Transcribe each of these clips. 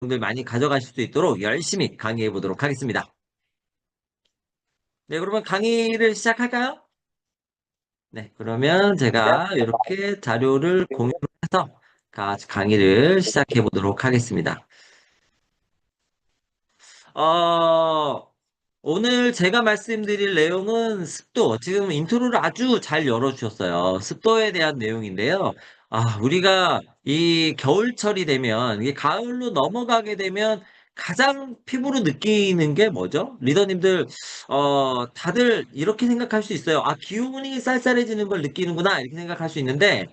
들 많이 가져가실 수 있도록 열심히 강의해 보도록 하겠습니다. 네, 그러면 강의를 시작할까요? 네, 그러면 제가 이렇게 자료를 공유해서 강의를 시작해 보도록 하겠습니다. 어, 오늘 제가 말씀드릴 내용은 습도, 지금 인트로를 아주 잘 열어주셨어요. 습도에 대한 내용인데요. 우리가 이 겨울철이 되면, 이게 가을로 넘어가게 되면 가장 피부로 느끼는 게 뭐죠? 리더님들, 다들 이렇게 생각할 수 있어요. 기온이 쌀쌀해지는 걸 느끼는구나. 이렇게 생각할 수 있는데,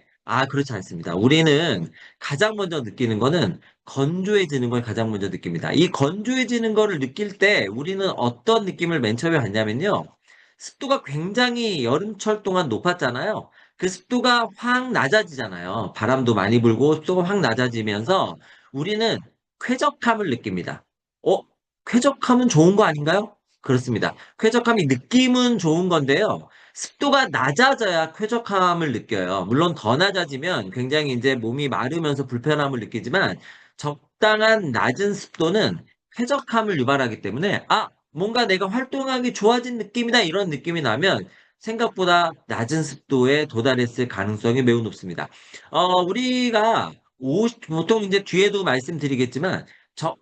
그렇지 않습니다. 우리는 가장 먼저 느끼는 거는 건조해지는 걸 가장 먼저 느낍니다. 이 건조해지는 거를 느낄 때 우리는 어떤 느낌을 맨 처음에 받냐면요. 습도가 굉장히 여름철 동안 높았잖아요. 그 습도가 확 낮아지잖아요. 바람도 많이 불고 습도가 확 낮아지면서 우리는 쾌적함을 느낍니다. 어? 쾌적함은 좋은 거 아닌가요? 그렇습니다. 쾌적함이 느낌은 좋은 건데요. 습도가 낮아져야 쾌적함을 느껴요. 물론 더 낮아지면 굉장히 이제 몸이 마르면서 불편함을 느끼지만 적당한 낮은 습도는 쾌적함을 유발하기 때문에 뭔가 내가 활동하기 좋아진 느낌이다 이런 느낌이 나면 생각보다 낮은 습도에 도달했을 가능성이 매우 높습니다. 우리가 보통 이제 뒤에도 말씀드리겠지만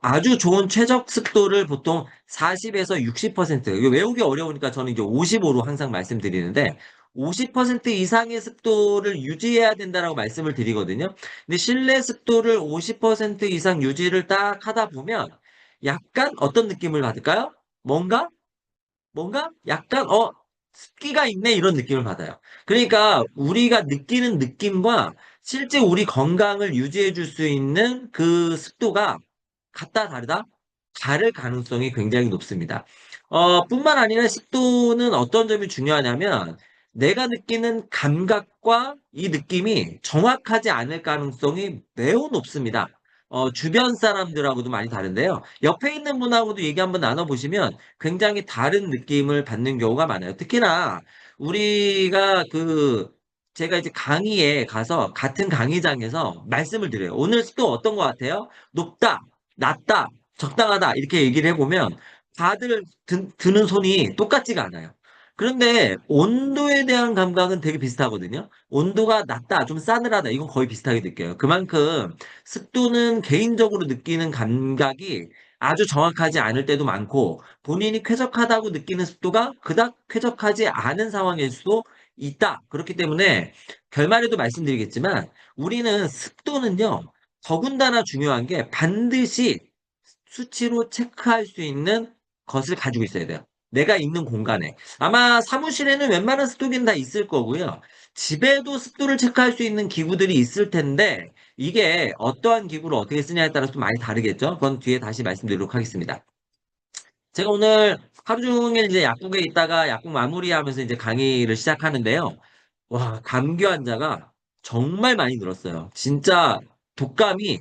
아주 좋은 최적 습도를 보통 40에서 60%, 이거 외우기 어려우니까 저는 이제 55로 항상 말씀드리는데 50% 이상의 습도를 유지해야 된다라고 말씀을 드리거든요. 근데 실내 습도를 50% 이상 유지를 딱 하다 보면 약간 어떤 느낌을 받을까요? 뭔가 약간 습기가 있네 이런 느낌을 받아요. 그러니까 우리가 느끼는 느낌과 실제 우리 건강을 유지해 줄 수 있는 그 습도가 같다 다르다? 다를 가능성이 굉장히 높습니다. 뿐만 아니라 습도는 어떤 점이 중요하냐면 내가 느끼는 감각과 이 느낌이 정확하지 않을 가능성이 매우 높습니다. 주변 사람들하고도 많이 다른데요. 옆에 있는 분하고도 얘기 한번 나눠보시면 굉장히 다른 느낌을 받는 경우가 많아요. 특히나 우리가 제가 이제 강의에 가서 같은 강의장에서 말씀을 드려요. 오늘 습도 어떤 것 같아요? 높다, 낮다, 적당하다 이렇게 얘기를 해보면 다들 드는 손이 똑같지가 않아요. 그런데 온도에 대한 감각은 되게 비슷하거든요. 온도가 낮다, 좀 싸늘하다, 이건 거의 비슷하게 느껴요. 그만큼 습도는 개인적으로 느끼는 감각이 아주 정확하지 않을 때도 많고 본인이 쾌적하다고 느끼는 습도가 그닥 쾌적하지 않은 상황일 수도 있다. 그렇기 때문에 결말에도 말씀드리겠지만 우리는 습도는요, 더군다나 중요한 게 반드시 수치로 체크할 수 있는 것을 가지고 있어야 돼요. 내가 있는 공간에. 아마 사무실에는 웬만한 습도기는 다 있을 거고요. 집에도 습도를 체크할 수 있는 기구들이 있을 텐데, 이게 어떠한 기구를 어떻게 쓰냐에 따라서 좀 많이 다르겠죠? 그건 뒤에 다시 말씀드리도록 하겠습니다. 제가 오늘 하루 종일 이제 약국에 있다가 약국 마무리하면서 이제 강의를 시작하는데요. 와, 감기 환자가 정말 많이 늘었어요. 진짜 독감이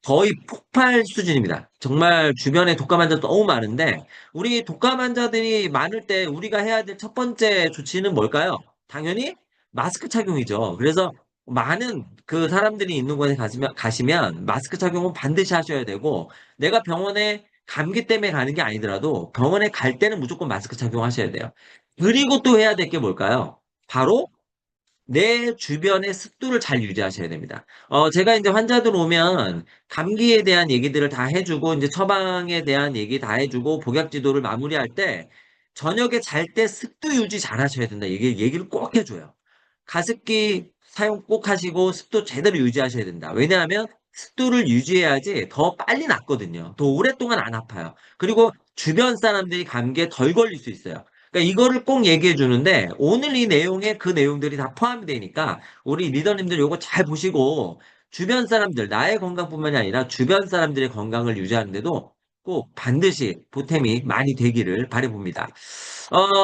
거의 폭발 수준입니다. 정말 주변에 독감 환자 너무 많은데, 우리 독감 환자들이 많을 때 우리가 해야 될 첫 번째 조치는 뭘까요? 당연히 마스크 착용이죠. 그래서 많은 그 사람들이 있는 곳에 가시면 마스크 착용은 반드시 하셔야 되고, 내가 병원에 감기 때문에 가는 게 아니더라도 병원에 갈 때는 무조건 마스크 착용하셔야 돼요. 그리고 또 해야 될 게 뭘까요? 바로 내 주변의 습도를 잘 유지하셔야 됩니다. 제가 이제 환자들 오면 감기에 대한 얘기들을 다 해주고, 이제 처방에 대한 얘기 다 해주고, 복약 지도를 마무리할 때, 저녁에 잘 때 습도 유지 잘 하셔야 된다. 얘기를 꼭 해줘요. 가습기 사용 꼭 하시고, 습도 제대로 유지하셔야 된다. 왜냐하면 습도를 유지해야지 더 빨리 낫거든요. 더 오랫동안 안 아파요. 그리고 주변 사람들이 감기에 덜 걸릴 수 있어요. 그러니까 이거를 꼭 얘기해 주는데 오늘 이 내용에 그 내용들이 다 포함이 되니까 우리 리더님들 요거 잘 보시고 주변 사람들, 나의 건강뿐만이 아니라 주변 사람들의 건강을 유지하는데도 꼭 반드시 보탬이 많이 되기를 바라봅니다.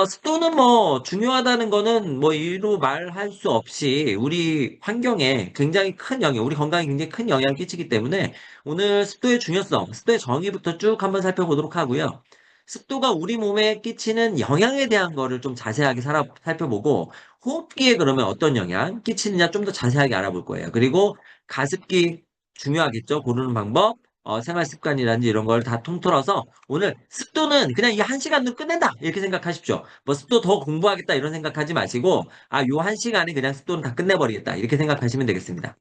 습도는 뭐 중요하다는 거는 뭐 이루 말할 수 없이 우리 환경에 굉장히 큰 영향, 우리 건강에 굉장히 큰 영향을 끼치기 때문에 오늘 습도의 중요성, 습도의 정의부터 쭉 한번 살펴보도록 하고요. 습도가 우리 몸에 끼치는 영향에 대한 거를 좀 자세하게 살펴보고 호흡기에 그러면 어떤 영향 끼치느냐 좀 더 자세하게 알아볼 거예요. 그리고 가습기 중요하겠죠. 고르는 방법. 생활 습관이라든지 이런 걸 다 통틀어서 오늘 습도는 그냥 이 한 시간도 끝낸다 이렇게 생각하십시오. 뭐 습도 더 공부하겠다 이런 생각하지 마시고 요 한 시간에 그냥 습도는 다 끝내버리겠다 이렇게 생각하시면 되겠습니다.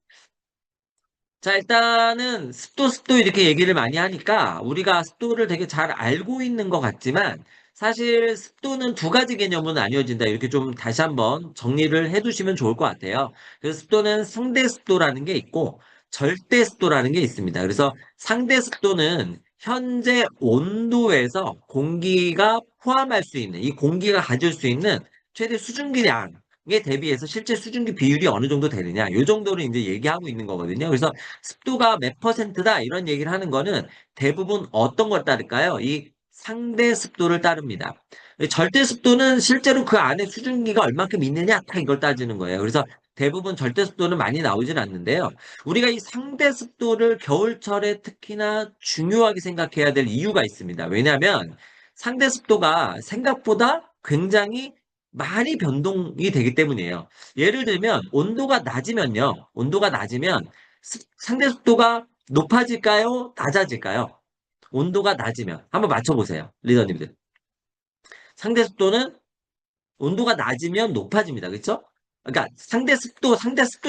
자, 일단은 습도 이렇게 얘기를 많이 하니까 우리가 습도를 되게 잘 알고 있는 것 같지만 사실 습도는 두 가지 개념은 나뉘어진다. 이렇게 좀 다시 한번 정리를 해두시면 좋을 것 같아요. 그래서 습도는 상대 습도라는 게 있고 절대 습도라는 게 있습니다. 그래서 상대 습도는 현재 온도에서 공기가 포함할 수 있는, 이 공기가 가질 수 있는 최대 수증기량에 대비해서 실제 수증기 비율이 어느 정도 되느냐, 이 정도를 이제 얘기하고 있는 거거든요. 그래서 습도가 몇 퍼센트다 이런 얘기를 하는 거는 대부분 어떤 걸 따를까요? 이 상대 습도를 따릅니다. 절대 습도는 실제로 그 안에 수증기가 얼만큼 있느냐 딱 이걸 따지는 거예요. 그래서 대부분 절대 습도는 많이 나오진 않는데요. 우리가 이 상대 습도를 겨울철에 특히나 중요하게 생각해야 될 이유가 있습니다. 왜냐하면 상대 습도가 생각보다 굉장히 많이 변동이 되기 때문이에요. 예를 들면 온도가 낮으면 상대 습도가 높아질까요? 낮아질까요? 온도가 낮으면 한번 맞춰보세요. 리더님들. 상대 습도는 온도가 낮으면 높아집니다. 그렇죠? 그러니까 상대 습도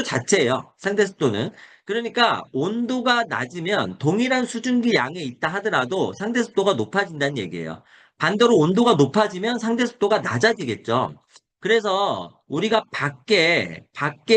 자체예요. 상대 습도는. 그러니까 온도가 낮으면 동일한 수증기 양에 있다 하더라도 상대 습도가 높아진다는 얘기예요. 반대로 온도가 높아지면 상대 습도가 낮아지겠죠. 그래서 우리가 밖에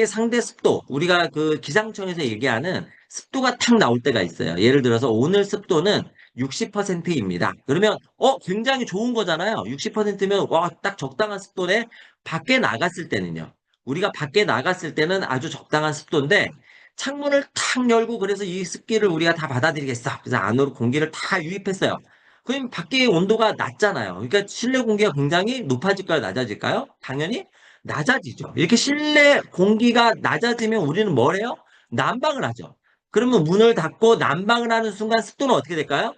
상대 습도, 우리가 그 기상청에서 얘기하는 습도가 탁 나올 때가 있어요. 예를 들어서 오늘 습도는 60%입니다. 그러면 굉장히 좋은 거잖아요. 60%면 와, 딱 적당한 습도네. 밖에 나갔을 때는요. 우리가 밖에 나갔을 때는 아주 적당한 습도인데 창문을 탁 열고 그래서 이 습기를 우리가 다 받아들이겠어. 그래서 안으로 공기를 다 유입했어요. 그럼 밖에 온도가 낮잖아요. 그러니까 실내 공기가 굉장히 높아질까요? 낮아질까요? 당연히 낮아지죠. 이렇게 실내 공기가 낮아지면 우리는 뭘 해요? 난방을 하죠. 그러면 문을 닫고 난방을 하는 순간 습도는 어떻게 될까요?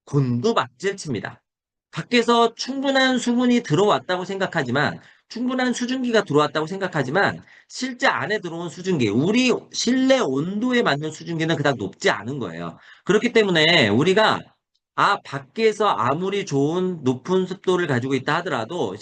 곤두박질 칩니다. 밖에서 충분한 수분이 들어왔다고 생각하지만, 충분한 수증기가 들어왔다고 생각하지만, 실제 안에 들어온 수증기, 우리 실내 온도에 맞는 수증기는 그닥 높지 않은 거예요. 그렇기 때문에 우리가 밖에서 아무리 좋은 높은 습도를 가지고 있다 하더라도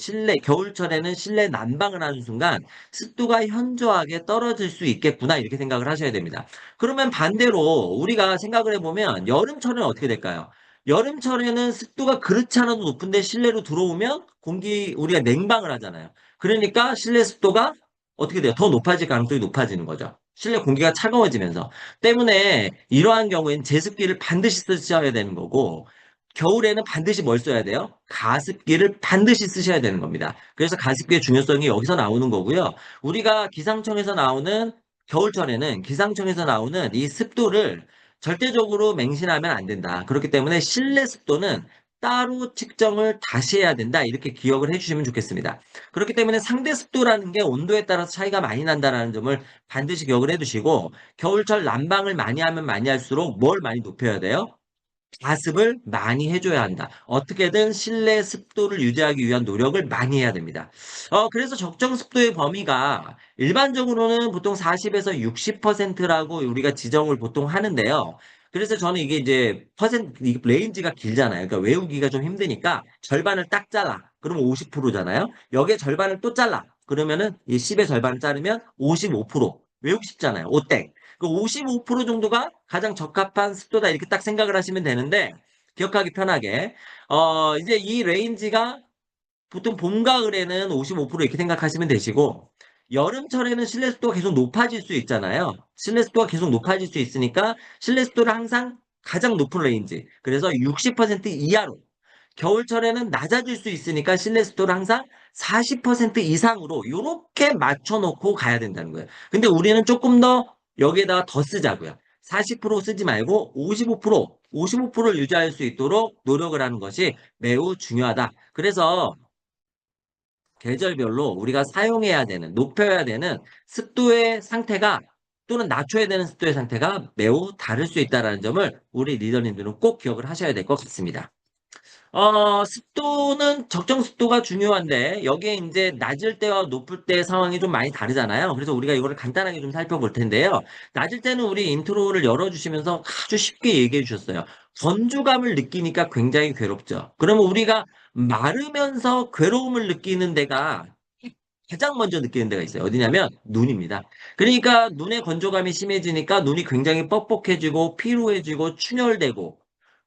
겨울철에는 실내 난방을 하는 순간 습도가 현저하게 떨어질 수 있겠구나, 이렇게 생각을 하셔야 됩니다. 그러면 반대로 우리가 생각을 해보면 여름철에는 어떻게 될까요? 여름철에는 습도가 그렇지 않아도 높은데 실내로 들어오면 우리가 냉방을 하잖아요. 그러니까 실내 습도가 어떻게 돼요? 더 높아질 가능성이 높아지는 거죠. 실내 공기가 차가워지면서. 때문에 이러한 경우에는 제습기를 반드시 쓰셔야 되는 거고, 겨울에는 반드시 뭘 써야 돼요? 가습기를 반드시 쓰셔야 되는 겁니다. 그래서 가습기의 중요성이 여기서 나오는 거고요. 우리가 겨울철에는 기상청에서 나오는 이 습도를 절대적으로 맹신하면 안 된다. 그렇기 때문에 실내 습도는 따로 측정을 다시 해야 된다. 이렇게 기억을 해주시면 좋겠습니다. 그렇기 때문에 상대 습도라는 게 온도에 따라서 차이가 많이 난다는 점을 반드시 기억을 해두시고 겨울철 난방을 많이 하면 많이 할수록 뭘 많이 높여야 돼요? 가습을 많이 해줘야 한다. 어떻게든 실내 습도를 유지하기 위한 노력을 많이 해야 됩니다. 그래서 적정 습도의 범위가 일반적으로는 보통 40에서 60%라고 우리가 지정을 보통 하는데요. 그래서 저는 이게 이제 이 레인지가 길잖아요. 그러니까 외우기가 좀 힘드니까 절반을 딱 잘라. 그러면 50%잖아요. 여기에 절반을 또 잘라. 그러면은 이 10의 절반을 자르면 55%. 외우기 쉽잖아요. 오땡. 그 55% 정도가 가장 적합한 습도다 이렇게 딱 생각을 하시면 되는데 기억하기 편하게 이제 이 레인지가 보통 봄, 가을에는 55% 이렇게 생각하시면 되시고 여름철에는 실내 습도가 계속 높아질 수 있잖아요. 실내 습도가 계속 높아질 수 있으니까 실내 습도를 항상 가장 높은 레인지 그래서 60% 이하로 겨울철에는 낮아질 수 있으니까 실내 습도를 항상 40% 이상으로 이렇게 맞춰놓고 가야 된다는 거예요. 근데 우리는 조금 더 여기에다가 더 쓰자고요. 40% 쓰지 말고 55%를 유지할 수 있도록 노력을 하는 것이 매우 중요하다. 그래서 계절별로 우리가 사용해야 되는, 높여야 되는 습도의 상태가 또는 낮춰야 되는 습도의 상태가 매우 다를 수 있다는 점을 우리 리더님들은 꼭 기억을 하셔야 될 것 같습니다. 습도는 적정 습도가 중요한데 여기에 이제 낮을 때와 높을 때 상황이 좀 많이 다르잖아요. 그래서 우리가 이거를 간단하게 좀 살펴볼 텐데요. 낮을 때는 우리 인트로를 열어주시면서 아주 쉽게 얘기해 주셨어요. 건조감을 느끼니까 굉장히 괴롭죠. 그러면 우리가 마르면서 괴로움을 느끼는 데가 가장 먼저 느끼는 데가 있어요. 어디냐면 눈입니다. 그러니까 눈의 건조감이 심해지니까 눈이 굉장히 뻑뻑해지고 피로해지고 충혈되고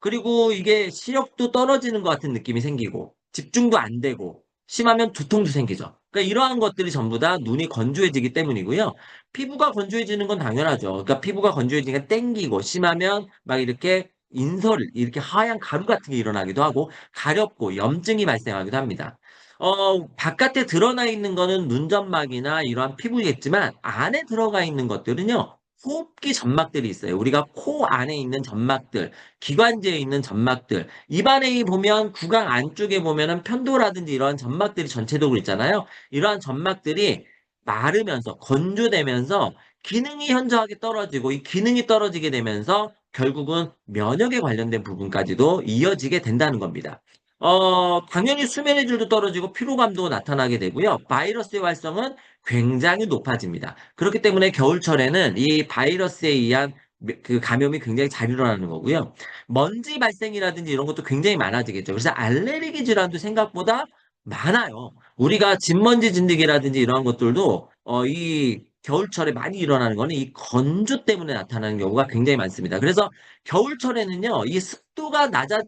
그리고 이게 시력도 떨어지는 것 같은 느낌이 생기고 집중도 안 되고 심하면 두통도 생기죠. 그러니까 이러한 것들이 전부 다 눈이 건조해지기 때문이고요. 피부가 건조해지는 건 당연하죠. 그러니까 피부가 건조해지니까 땡기고 심하면 막 이렇게 인설, 이렇게 하얀 가루 같은 게 일어나기도 하고 가렵고 염증이 발생하기도 합니다. 바깥에 드러나 있는 거는 눈점막이나 이러한 피부겠지만 안에 들어가 있는 것들은요. 호흡기 점막들이 있어요. 우리가 코 안에 있는 점막들, 기관지에 있는 점막들, 입안에 보면 구강 안쪽에 보면은 편도라든지 이러한 점막들이 전체적으로 있잖아요. 이러한 점막들이 마르면서 건조되면서 기능이 현저하게 떨어지고 이 기능이 떨어지게 되면서 결국은 면역에 관련된 부분까지도 이어지게 된다는 겁니다. 당연히 수면의 질도 떨어지고 피로감도 나타나게 되고요. 바이러스의 활성은 굉장히 높아집니다. 그렇기 때문에 겨울철에는 이 바이러스에 의한 그 감염이 굉장히 잘 일어나는 거고요. 먼지 발생이라든지 이런 것도 굉장히 많아지겠죠. 그래서 알레르기 질환도 생각보다 많아요. 우리가 진먼지 진드기라든지 이러한 것들도 이 겨울철에 많이 일어나는 거는 이 건조 때문에 나타나는 경우가 굉장히 많습니다. 그래서 겨울철에는요, 이 습도가 낮아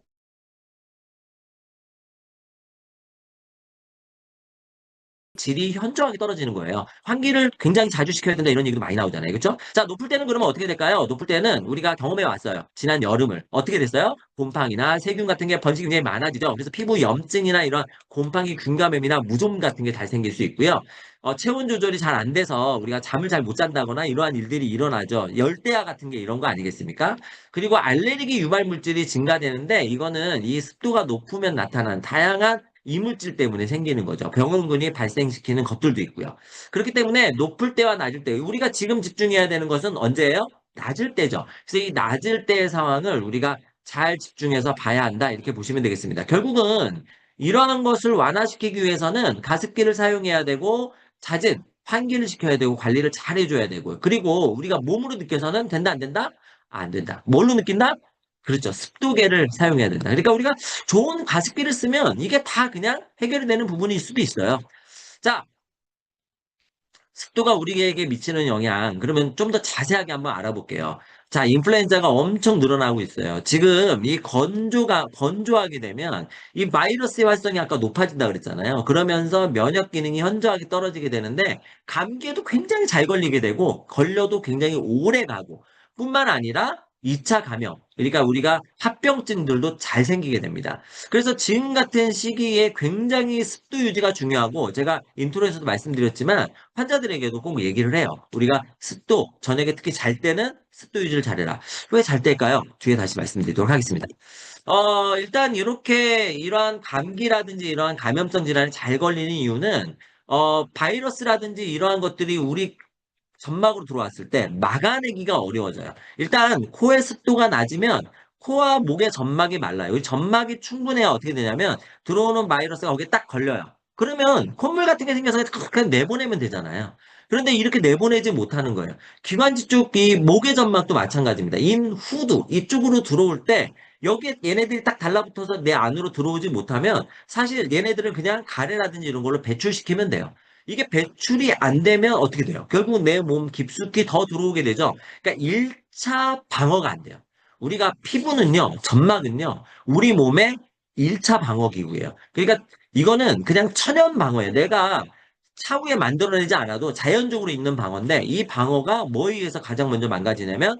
질이 현저하게 떨어지는 거예요. 환기를 굉장히 자주 시켜야 된다 이런 얘기도 많이 나오잖아요. 그렇죠? 자, 높을 때는 그러면 어떻게 될까요? 높을 때는 우리가 경험해 왔어요. 지난 여름을. 어떻게 됐어요? 곰팡이나 세균 같은 게 번식이 굉장히 많아지죠. 그래서 피부 염증이나 이런 곰팡이 균감염이나 무좀 같은 게 잘 생길 수 있고요. 체온 조절이 잘 안 돼서 우리가 잠을 잘 못 잔다거나 이러한 일들이 일어나죠. 열대야 같은 게 이런 거 아니겠습니까? 그리고 알레르기 유발 물질이 증가되는데 이거는 이 습도가 높으면 나타난 다양한 이물질 때문에 생기는 거죠. 병원군이 발생시키는 것들도 있고요. 그렇기 때문에 높을 때와 낮을 때, 우리가 지금 집중해야 되는 것은 언제예요? 낮을 때죠. 그래서 이 낮을 때의 상황을 우리가 잘 집중해서 봐야 한다. 이렇게 보시면 되겠습니다. 결국은 이러한 것을 완화시키기 위해서는 가습기를 사용해야 되고, 잦은 환기를 시켜야 되고, 관리를 잘 해줘야 되고요. 그리고 우리가 몸으로 느껴서는 된다, 안 된다? 안 된다. 뭘로 느낀다? 그렇죠. 습도계를 사용해야 된다. 그러니까 우리가 좋은 가습기를 쓰면 이게 다 그냥 해결이 되는 부분일 수도 있어요. 자, 습도가 우리에게 미치는 영향, 그러면 좀 더 자세하게 한번 알아볼게요. 자, 인플루엔자가 엄청 늘어나고 있어요. 지금 이 건조하게 되면 이 바이러스의 활성이 아까 높아진다 그랬잖아요. 그러면서 면역 기능이 현저하게 떨어지게 되는데 감기에도 굉장히 잘 걸리게 되고 걸려도 굉장히 오래 가고 뿐만 아니라 2차 감염, 그러니까 우리가 합병증들도 잘 생기게 됩니다. 그래서 지금 같은 시기에 굉장히 습도 유지가 중요하고 제가 인트로에서도 말씀드렸지만 환자들에게도 꼭 얘기를 해요. 우리가 습도, 저녁에 특히 잘 때는 습도 유지를 잘해라. 왜 잘 때일까요? 뒤에 다시 말씀드리도록 하겠습니다. 일단 이렇게 이러한 감기라든지 이러한 감염성 질환이 잘 걸리는 이유는 바이러스라든지 이러한 것들이 우리 점막으로 들어왔을 때 막아내기가 어려워져요. 일단 코의 습도가 낮으면 코와 목의 점막이 말라요. 이 점막이 충분해야 어떻게 되냐면 들어오는 바이러스가 거기에 딱 걸려요. 그러면 콧물 같은 게 생겨서 그냥 내보내면 되잖아요. 그런데 이렇게 내보내지 못하는 거예요. 기관지 쪽, 이 목의 점막도 마찬가지입니다. 인 후두 이쪽으로 들어올 때 여기에 얘네들이 딱 달라붙어서 내 안으로 들어오지 못하면 사실 얘네들은 그냥 가래라든지 이런 걸로 배출시키면 돼요. 이게 배출이 안 되면 어떻게 돼요? 결국 내 몸 깊숙이 더 들어오게 되죠. 그러니까 1차 방어가 안 돼요. 우리가 피부는요, 점막은요, 우리 몸의 1차 방어 기구예요. 그러니까 이거는 그냥 천연 방어예요. 내가 차후에 만들어내지 않아도 자연적으로 있는 방어인데 이 방어가 뭐에 의해서 가장 먼저 망가지냐면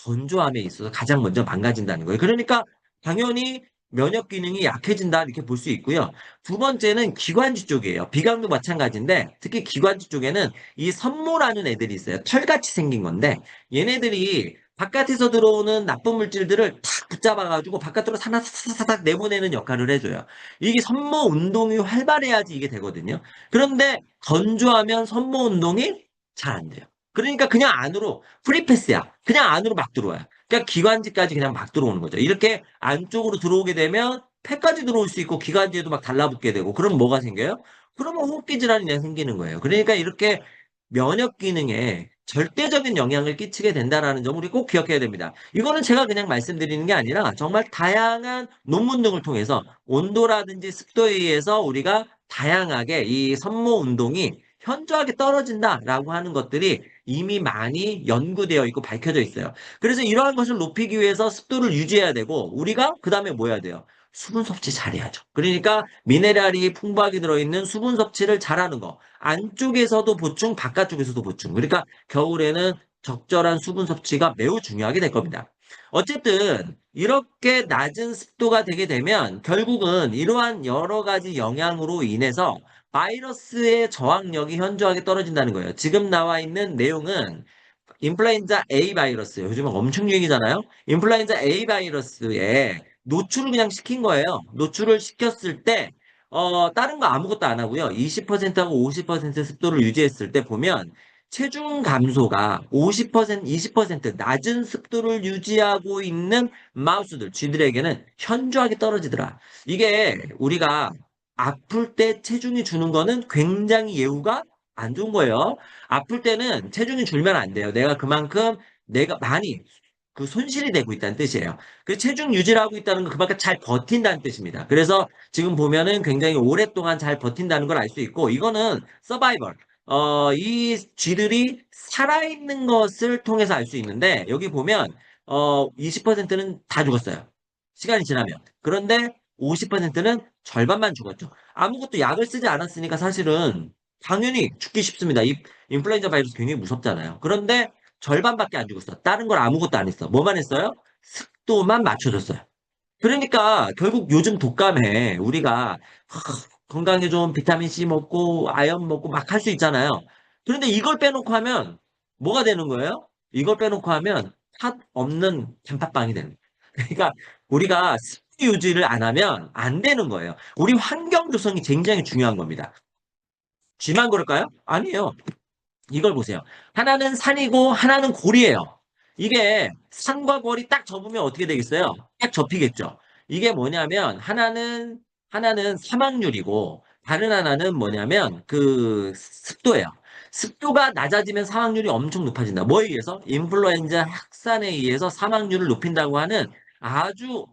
건조함에 있어서 가장 먼저 망가진다는 거예요. 그러니까 당연히 면역 기능이 약해진다 이렇게 볼 수 있고요. 두 번째는 기관지 쪽이에요. 비강도 마찬가지인데 특히 기관지 쪽에는 이 섬모라는 애들이 있어요. 털같이 생긴 건데 얘네들이 바깥에서 들어오는 나쁜 물질들을 탁 붙잡아가지고 바깥으로 사사사삭 내보내는 역할을 해줘요. 이게 섬모 운동이 활발해야지 이게 되거든요. 그런데 건조하면 섬모 운동이 잘 안 돼요. 그러니까 그냥 안으로 프리패스야. 그냥 안으로 막 들어와요. 그러니까 기관지까지 그냥 막 들어오는 거죠. 이렇게 안쪽으로 들어오게 되면 폐까지 들어올 수 있고 기관지에도 막 달라붙게 되고 그럼 뭐가 생겨요? 그러면 호흡기 질환이 생기는 거예요. 그러니까 이렇게 면역 기능에 절대적인 영향을 끼치게 된다라는 점을 우리 꼭 기억해야 됩니다. 이거는 제가 그냥 말씀드리는 게 아니라 정말 다양한 논문 등을 통해서 온도라든지 습도에 의해서 우리가 다양하게 이 섬모 운동이 현저하게 떨어진다라고 하는 것들이 이미 많이 연구되어 있고 밝혀져 있어요. 그래서 이러한 것을 높이기 위해서 습도를 유지해야 되고 우리가 그 다음에 뭐 해야 돼요? 수분 섭취 잘해야죠. 그러니까 미네랄이 풍부하게 들어있는 수분 섭취를 잘하는 거. 안쪽에서도 보충, 바깥쪽에서도 보충. 그러니까 겨울에는 적절한 수분 섭취가 매우 중요하게 될 겁니다. 어쨌든 이렇게 낮은 습도가 되게 되면 결국은 이러한 여러 가지 영향으로 인해서 바이러스의 저항력이 현저하게 떨어진다는 거예요. 지금 나와 있는 내용은 인플루엔자 A 바이러스, 요즘 엄청 유행이잖아요. 인플루엔자 A 바이러스에 노출을 그냥 시킨 거예요. 노출을 시켰을 때, 다른 거 아무것도 안 하고요. 20%하고 50% 습도를 유지했을 때 보면, 체중 감소가 50%, 20% 낮은 습도를 유지하고 있는 마우스들, 쥐들에게는 현저하게 떨어지더라. 이게 우리가 아플 때 체중이 주는 거는 굉장히 예후가 안 좋은 거예요. 아플 때는 체중이 줄면 안 돼요. 내가 그만큼 내가 많이 그 손실이 되고 있다는 뜻이에요. 그 체중 유지를 하고 있다는 건 그만큼 잘 버틴다는 뜻입니다. 그래서 지금 보면은 굉장히 오랫동안 잘 버틴다는 걸 알 수 있고 이거는 서바이벌. 이 쥐들이 살아있는 것을 통해서 알 수 있는데 여기 보면 20%는 다 죽었어요. 시간이 지나면. 그런데 50%는 절반만 죽었죠. 아무것도 약을 쓰지 않았으니까 사실은 당연히 죽기 쉽습니다. 이 인플루엔자 바이러스 굉장히 무섭잖아요. 그런데 절반밖에 안 죽었어. 다른 걸 아무것도 안 했어. 뭐만 했어요? 습도만 맞춰줬어요. 그러니까 결국 요즘 독감에 우리가 건강에 좋은 비타민 C 먹고 아연 먹고 막 할 수 있잖아요. 그런데 이걸 빼놓고 하면 뭐가 되는 거예요? 이걸 빼놓고 하면 탓 없는 단팥빵이 되는 거예요. 그러니까 우리가 습도 유지를 안 하면 안 되는 거예요. 우리 환경 조성이 굉장히 중요한 겁니다. 쥐만 그럴까요? 아니에요. 이걸 보세요. 하나는 산이고 하나는 골이에요. 이게 산과 골이 딱 접으면 어떻게 되겠어요? 딱 접히겠죠. 이게 뭐냐면 하나는 사막률이고 다른 하나는 뭐냐면 그 습도예요. 습도가 낮아지면 사망률이 엄청 높아진다. 뭐에 의해서? 인플루엔자 확산에 의해서 사망률을 높인다고 하는 아주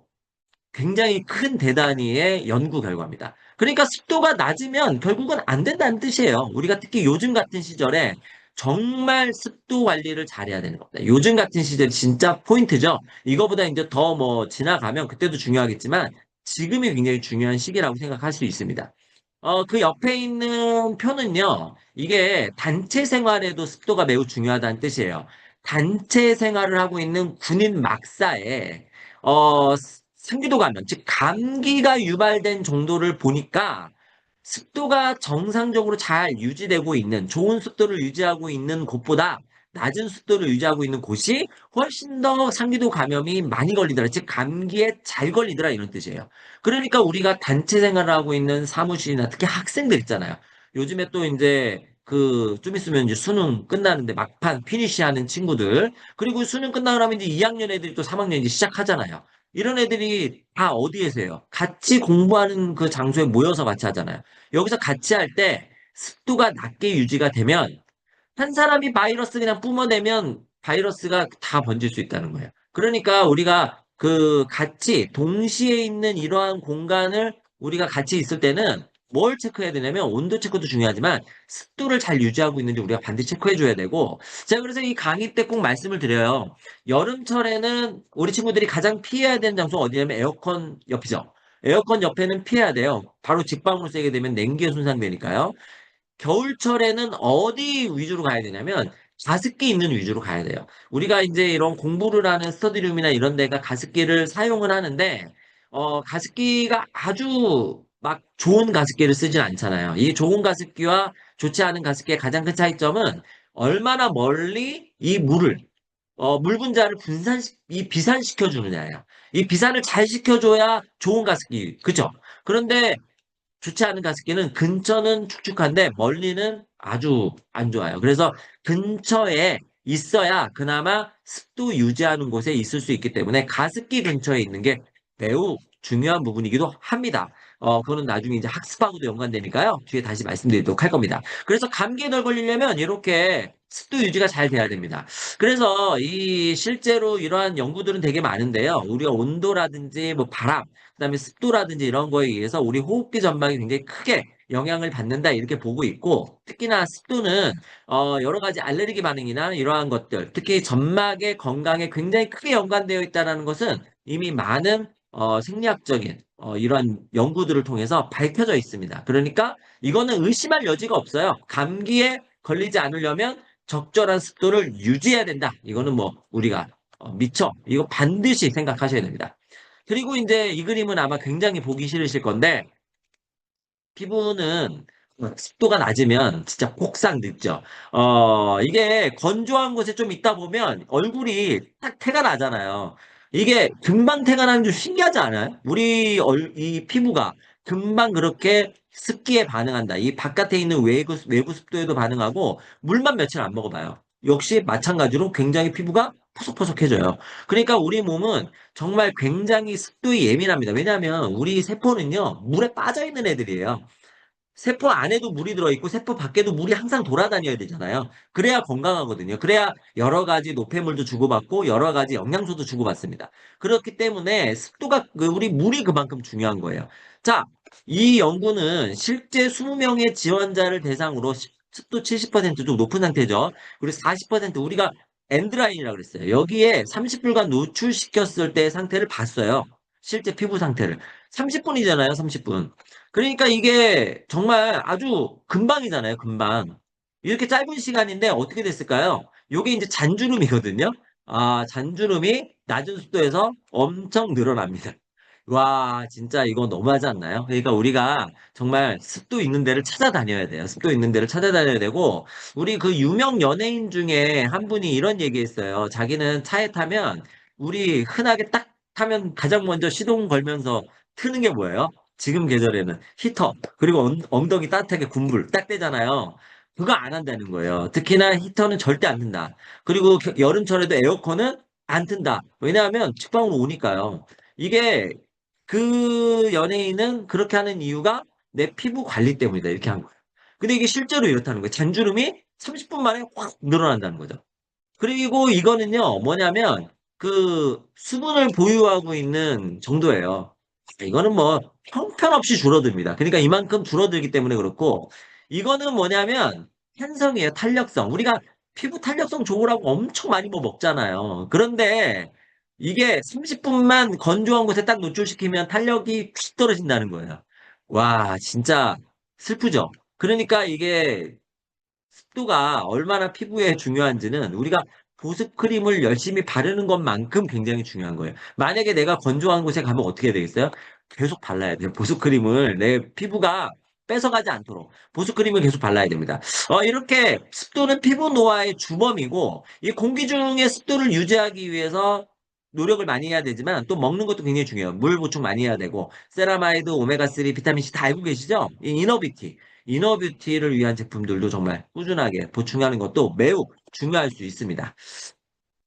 굉장히 큰 대단위의 연구 결과입니다. 그러니까 습도가 낮으면 결국은 안 된다는 뜻이에요. 우리가 특히 요즘 같은 시절에 정말 습도 관리를 잘해야 되는 겁니다. 요즘 같은 시절이 진짜 포인트죠. 이거보다 이제 더 뭐 지나가면 그때도 중요하겠지만 지금이 굉장히 중요한 시기라고 생각할 수 있습니다. 그 옆에 있는 표는요, 이게 단체 생활에도 습도가 매우 중요하다는 뜻이에요. 단체 생활을 하고 있는 군인 막사에, 상기도 감염, 즉, 감기가 유발된 정도를 보니까 습도가 정상적으로 잘 유지되고 있는, 좋은 습도를 유지하고 있는 곳보다 낮은 습도를 유지하고 있는 곳이 훨씬 더 상기도 감염이 많이 걸리더라. 즉, 감기에 잘 걸리더라. 이런 뜻이에요. 그러니까 우리가 단체 생활을 하고 있는 사무실이나 특히 학생들 있잖아요. 요즘에 또 이제 좀 있으면 이제 수능 끝나는데 막판 피니시 하는 친구들, 그리고 수능 끝나고 나면 이제 2학년 애들이 또 3학년 이제 시작하잖아요. 이런 애들이 다 어디에서 해요? 같이 공부하는 그 장소에 모여서 같이 하잖아요. 여기서 같이 할 때 습도가 낮게 유지가 되면 한 사람이 바이러스 그냥 뿜어내면 바이러스가 다 번질 수 있다는 거예요. 그러니까 우리가 그 같이 동시에 있는 이러한 공간을 우리가 같이 있을 때는 뭘 체크해야 되냐면 온도 체크도 중요하지만 습도를 잘 유지하고 있는지 우리가 반드시 체크해 줘야 되고 제가 그래서 이 강의 때 꼭 말씀을 드려요. 여름철에는 우리 친구들이 가장 피해야 되는 장소가 어디냐면 에어컨 옆이죠. 에어컨 옆에는 피해야 돼요. 바로 직방으로 쐬게 되면 냉기에 손상되니까요. 겨울철에는 어디 위주로 가야 되냐면 가습기 있는 위주로 가야 돼요. 우리가 이제 이런 공부를 하는 스터디룸이나 이런 데가 가습기를 사용을 하는데 가습기가 아주 막 좋은 가습기를 쓰진 않잖아요. 이 좋은 가습기와 좋지 않은 가습기의 가장 큰 차이점은 얼마나 멀리 이 물을 물 분자를 이 비산시켜 주느냐예요. 이 비산을 잘 시켜줘야 좋은 가습기, 그죠? 그런데 좋지 않은 가습기는 근처는 축축한데 멀리는 아주 안 좋아요. 그래서 근처에 있어야 그나마 습도 유지하는 곳에 있을 수 있기 때문에 가습기 근처에 있는 게 매우 중요한 부분이기도 합니다. 그거는 나중에 이제 학습하고도 연관되니까요. 뒤에 다시 말씀드리도록 할 겁니다. 그래서 감기에 덜 걸리려면 이렇게 습도 유지가 잘 돼야 됩니다. 그래서 이 실제로 이러한 연구들은 되게 많은데요. 우리가 온도라든지 뭐 바람, 그다음에 습도라든지 이런 거에 의해서 우리 호흡기 전반이 굉장히 크게 영향을 받는다 이렇게 보고 있고 특히나 습도는 여러 가지 알레르기 반응이나 이러한 것들, 특히 점막의 건강에 굉장히 크게 연관되어 있다는 것은 이미 많은 생리학적인 이러한 연구들을 통해서 밝혀져 있습니다. 그러니까 이거는 의심할 여지가 없어요. 감기에 걸리지 않으려면 적절한 습도를 유지해야 된다. 이거는 뭐 우리가 미처 이거 반드시 생각하셔야 됩니다. 그리고 이제 이 그림은 아마 굉장히 보기 싫으실 건데 피부는 습도가 낮으면 진짜 폭삭 늙죠. 이게 건조한 곳에 좀 있다 보면 얼굴이 딱 태가 나잖아요. 이게 금방 태가 나는 좀 신기하지 않아요? 이 피부가 금방 그렇게 습기에 반응한다. 이 바깥에 있는 외부 습도에도 반응하고 물만 며칠 안 먹어봐요. 역시 마찬가지로 굉장히 피부가 퍼석퍼석해져요. 그러니까 우리 몸은 정말 굉장히 습도에 예민합니다. 왜냐하면 우리 세포는요, 물에 빠져 있는 애들이에요. 세포 안에도 물이 들어있고 세포 밖에도 물이 항상 돌아다녀야 되잖아요. 그래야 건강하거든요. 그래야 여러 가지 노폐물도 주고받고 여러 가지 영양소도 주고받습니다. 그렇기 때문에 습도가 우리 물이 그만큼 중요한 거예요. 자, 이 연구는 실제 20명의 지원자를 대상으로 습도 70%좀 높은 상태죠. 그리고 40% 우리가 엔드라인이라고 그랬어요. 여기에 30분간 노출시켰을 때의 상태를 봤어요. 실제 피부 상태를. 30분이잖아요, 30분. 그러니까 이게 정말 아주 금방이잖아요, 금방. 이렇게 짧은 시간인데 어떻게 됐을까요? 요게 이제 잔주름이거든요. 잔주름이 낮은 습도에서 엄청 늘어납니다. 와, 진짜 이거 너무하지 않나요? 그러니까 우리가 정말 습도 있는 데를 찾아다녀야 돼요. 습도 있는 데를 찾아다녀야 되고, 우리 그 유명 연예인 중에 한 분이 이런 얘기 했어요. 자기는 차에 타면, 우리 흔하게 딱 타면 가장 먼저 시동 걸면서 트는 게 뭐예요? 지금 계절에는 히터, 그리고 엉덩이 따뜻하게 군불 딱 되잖아요. 그거 안 한다는 거예요. 특히나 히터는 절대 안 튼다. 그리고 여름철에도 에어컨은 안 튼다. 왜냐하면 직방으로 오니까요. 이게 그 연예인은 그렇게 하는 이유가 내 피부 관리 때문이다. 이렇게 한 거예요. 근데 이게 실제로 이렇다는 거예요. 잔주름이 30분 만에 확 늘어난다는 거죠. 그리고 이거는요, 뭐냐면, 그, 수분을 보유하고 있는 정도예요. 이거는 뭐, 형편없이 줄어듭니다. 그러니까 이만큼 줄어들기 때문에 그렇고, 이거는 뭐냐면, 탄성이에요, 탄력성. 우리가 피부 탄력성 좋으라고 엄청 많이 뭐 먹잖아요. 그런데, 이게 30분만 건조한 곳에 딱 노출시키면 탄력이 휙 떨어진다는 거예요. 와, 진짜 슬프죠? 그러니까 이게 습도가 얼마나 피부에 중요한지는 우리가 보습 크림을 열심히 바르는 것만큼 굉장히 중요한 거예요. 만약에 내가 건조한 곳에 가면 어떻게 해야 되겠어요? 계속 발라야 돼요. 보습 크림을 내 피부가 뺏어가지 않도록 보습 크림을 계속 발라야 됩니다. 이렇게 습도는 피부 노화의 주범이고 이 공기 중의 습도를 유지하기 위해서 노력을 많이 해야 되지만 또 먹는 것도 굉장히 중요해요. 물 보충 많이 해야 되고 세라마이드, 오메가3, 비타민C 다 알고 계시죠? 이 이너뷰티. 이너뷰티를 위한 제품들도 정말 꾸준하게 보충하는 것도 매우 중요할 수 있습니다.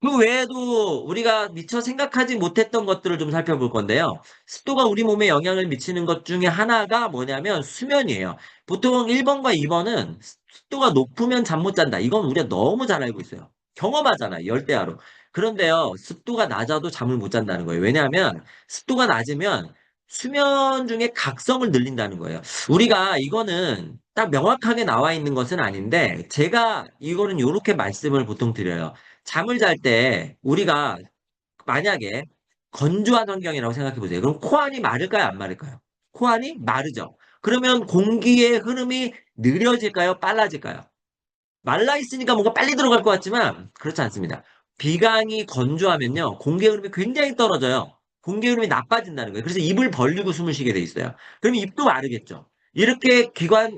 그 외에도 우리가 미처 생각하지 못했던 것들을 좀 살펴볼 건데요. 습도가 우리 몸에 영향을 미치는 것 중에 하나가 뭐냐면 수면이에요. 보통 1번과 2번은 습도가 높으면 잠 못 잔다. 이건 우리가 너무 잘 알고 있어요. 경험하잖아요. 열대야로. 그런데요, 습도가 낮아도 잠을 못 잔다는 거예요. 왜냐하면 습도가 낮으면 수면 중에 각성을 늘린다는 거예요. 우리가 이거는 딱 명확하게 나와 있는 것은 아닌데, 제가 이거는 이렇게 말씀을 보통 드려요. 잠을 잘 때 우리가 만약에 건조한 환경이라고 생각해 보세요. 그럼 코안이 마를까요? 안 마를까요? 코안이 마르죠. 그러면 공기의 흐름이 느려질까요? 빨라질까요? 말라 있으니까 뭔가 빨리 들어갈 것 같지만 그렇지 않습니다. 비강이 건조하면요. 공기 흐름이 굉장히 떨어져요. 공기 흐름이 나빠진다는 거예요. 그래서 입을 벌리고 숨을 쉬게 돼 있어요. 그럼 입도 마르겠죠. 이렇게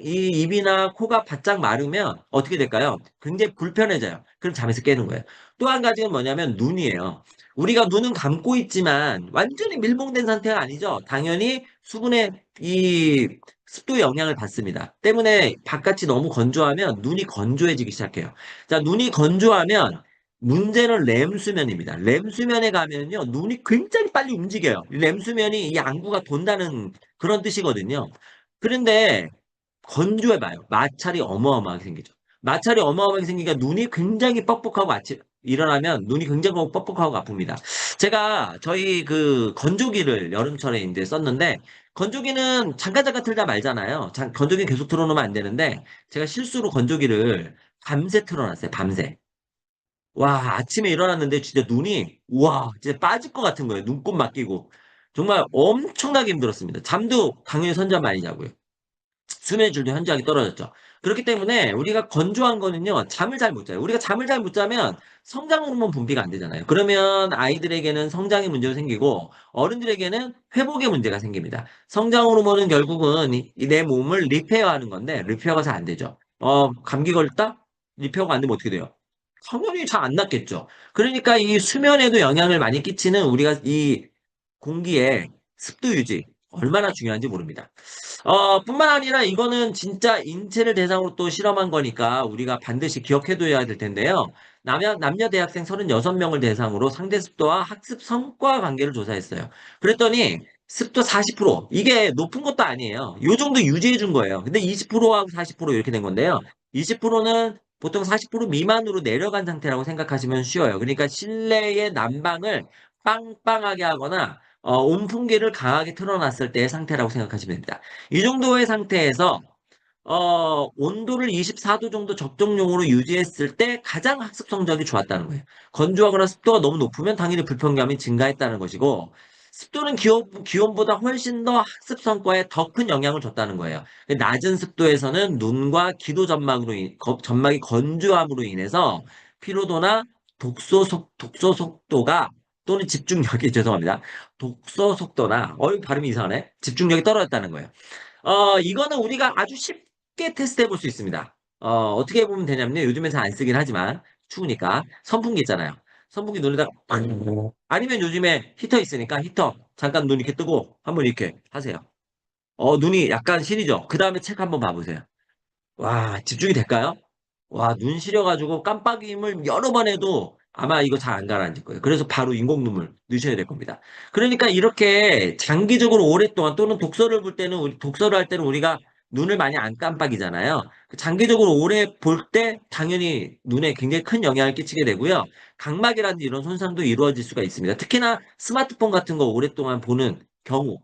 이 입이나 코가 바짝 마르면 어떻게 될까요? 굉장히 불편해져요. 그럼 잠에서 깨는 거예요. 또 한 가지는 뭐냐면 눈이에요. 우리가 눈은 감고 있지만 완전히 밀봉된 상태가 아니죠. 당연히 수분의 이 습도의 영향을 받습니다. 때문에 바깥이 너무 건조하면 눈이 건조해지기 시작해요. 자, 눈이 건조하면 문제는 램 수면입니다. 램 수면에 가면요, 눈이 굉장히 빨리 움직여요. 램 수면이 이 안구가 돈다는 그런 뜻이거든요. 그런데 건조해봐요. 마찰이 어마어마하게 생기죠. 마찰이 어마어마하게 생기니까 눈이 굉장히 뻑뻑하고 일어나면 눈이 굉장히 뻑뻑하고 아픕니다. 제가 저희 그 건조기를 여름철에 이제 썼는데 건조기는 잠깐 잠깐 틀다 말잖아요. 건조기 계속 틀어놓으면 안 되는데 제가 실수로 건조기를 밤새 틀어놨어요. 밤새. 와, 아침에 일어났는데 진짜 눈이, 와, 진짜 빠질 것 같은 거예요. 눈곱 맡기고. 정말 엄청나게 힘들었습니다. 잠도 당연히 선잠 많이 자고요. 수면의 질도 현저하게 떨어졌죠. 그렇기 때문에 우리가 건조한 거는요, 잠을 잘 못 자요. 우리가 잠을 잘 못 자면 성장 호르몬 분비가 안 되잖아요. 그러면 아이들에게는 성장의 문제가 생기고 어른들에게는 회복의 문제가 생깁니다. 성장 호르몬은 결국은 내 몸을 리페어하는 건데 리페어가 잘 안 되죠. 감기 걸렸다? 리페어가 안 되면 어떻게 돼요? 당연히 잘 안 낫겠죠. 그러니까 이 수면에도 영향을 많이 끼치는 우리가 이 공기의 습도 유지 얼마나 중요한지 모릅니다. 뿐만 아니라 이거는 진짜 인체를 대상으로 또 실험한 거니까 우리가 반드시 기억해둬야 될 텐데요. 남녀 대학생 36명을 대상으로 상대 습도와 학습 성과 관계를 조사했어요. 그랬더니 습도 40%, 이게 높은 것도 아니에요. 요 정도 유지해 준 거예요. 근데 20%하고 40% 이렇게 된 건데요. 20%는 보통 40% 미만으로 내려간 상태라고 생각하시면 쉬워요. 그러니까 실내의 난방을 빵빵하게 하거나 온풍기를 강하게 틀어놨을 때의 상태라고 생각하시면 됩니다. 이 정도의 상태에서 온도를 24도 정도 적정용으로 유지했을 때 가장 학습 성적이 좋았다는 거예요. 건조하거나 습도가 너무 높으면 당연히 불편감이 증가했다는 것이고, 습도는 기온보다 훨씬 더 학습 성과에 더 큰 영향을 줬다는 거예요. 낮은 습도에서는 눈과 기도 점막이 건조함으로 인해서 피로도나 독소 속도가 또는 집중력이 죄송합니다. 독서 속도나 발음이 이상하네. 집중력이 떨어졌다는 거예요. 이거는 우리가 아주 쉽게 테스트 해볼 수 있습니다. 어떻게 보면 되냐면요. 요즘엔 잘 안 쓰긴 하지만, 추우니까. 선풍기 있잖아요. 선풍기 눈에다가, 아니면 요즘에 히터 있으니까 히터 잠깐 눈 이렇게 뜨고 한번 이렇게 하세요. 눈이 약간 시리죠? 그 다음에 책 한번 봐보세요. 와, 집중이 될까요? 와, 눈 시려가지고 깜빡임을 여러 번 해도 아마 이거 잘 안 가라앉을 거예요. 그래서 바로 인공 눈물 넣으셔야 될 겁니다. 그러니까 이렇게 장기적으로 오랫동안 또는 독서를 볼 때는 독서를 할 때는 우리가 눈을 많이 안 깜빡이잖아요. 장기적으로 오래 볼 때 당연히 눈에 굉장히 큰 영향을 끼치게 되고요. 각막이라든지 이런 손상도 이루어질 수가 있습니다. 특히나 스마트폰 같은 거 오랫동안 보는 경우,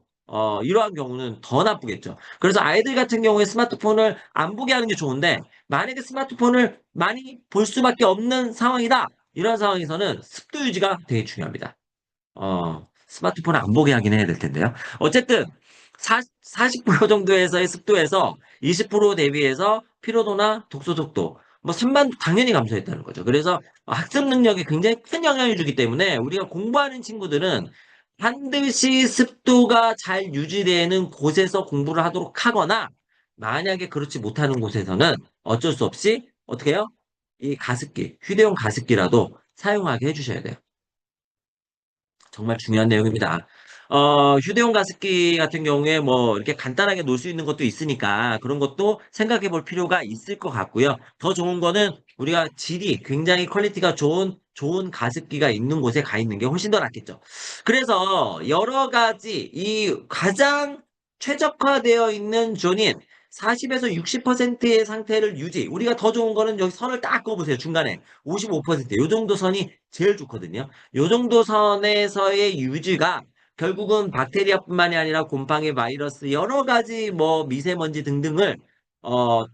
이러한 경우는 더 나쁘겠죠. 그래서 아이들 같은 경우에 스마트폰을 안 보게 하는 게 좋은데 만약에 스마트폰을 많이 볼 수밖에 없는 상황이다. 이런 상황에서는 습도 유지가 되게 중요합니다. 스마트폰을 안 보게 하긴 해야 될 텐데요. 어쨌든 40% 정도에서의 습도에서 20% 대비해서 피로도나 독서 속도, 뭐 산만 당연히 감소했다는 거죠. 그래서 학습 능력에 굉장히 큰 영향을 주기 때문에 우리가 공부하는 친구들은 반드시 습도가 잘 유지되는 곳에서 공부를 하도록 하거나 만약에 그렇지 못하는 곳에서는 어쩔 수 없이 어떻게 해요? 이 가습기, 휴대용 가습기라도 사용하게 해주셔야 돼요. 정말 중요한 내용입니다. 휴대용 가습기 같은 경우에 뭐 이렇게 간단하게 놓을 수 있는 것도 있으니까 그런 것도 생각해 볼 필요가 있을 것 같고요. 더 좋은 거는 우리가 질이 굉장히 퀄리티가 좋은 가습기가 있는 곳에 가 있는 게 훨씬 더 낫겠죠. 그래서 여러 가지 이 가장 최적화되어 있는 존인 40에서 60%의 상태를 유지. 우리가 더 좋은 거는 여기 선을 딱 그어보세요. 중간에 55%. 이 정도 선이 제일 좋거든요. 요 정도 선에서의 유지가 결국은 박테리아뿐만이 아니라 곰팡이 바이러스 여러 가지 뭐 미세먼지 등등을 어,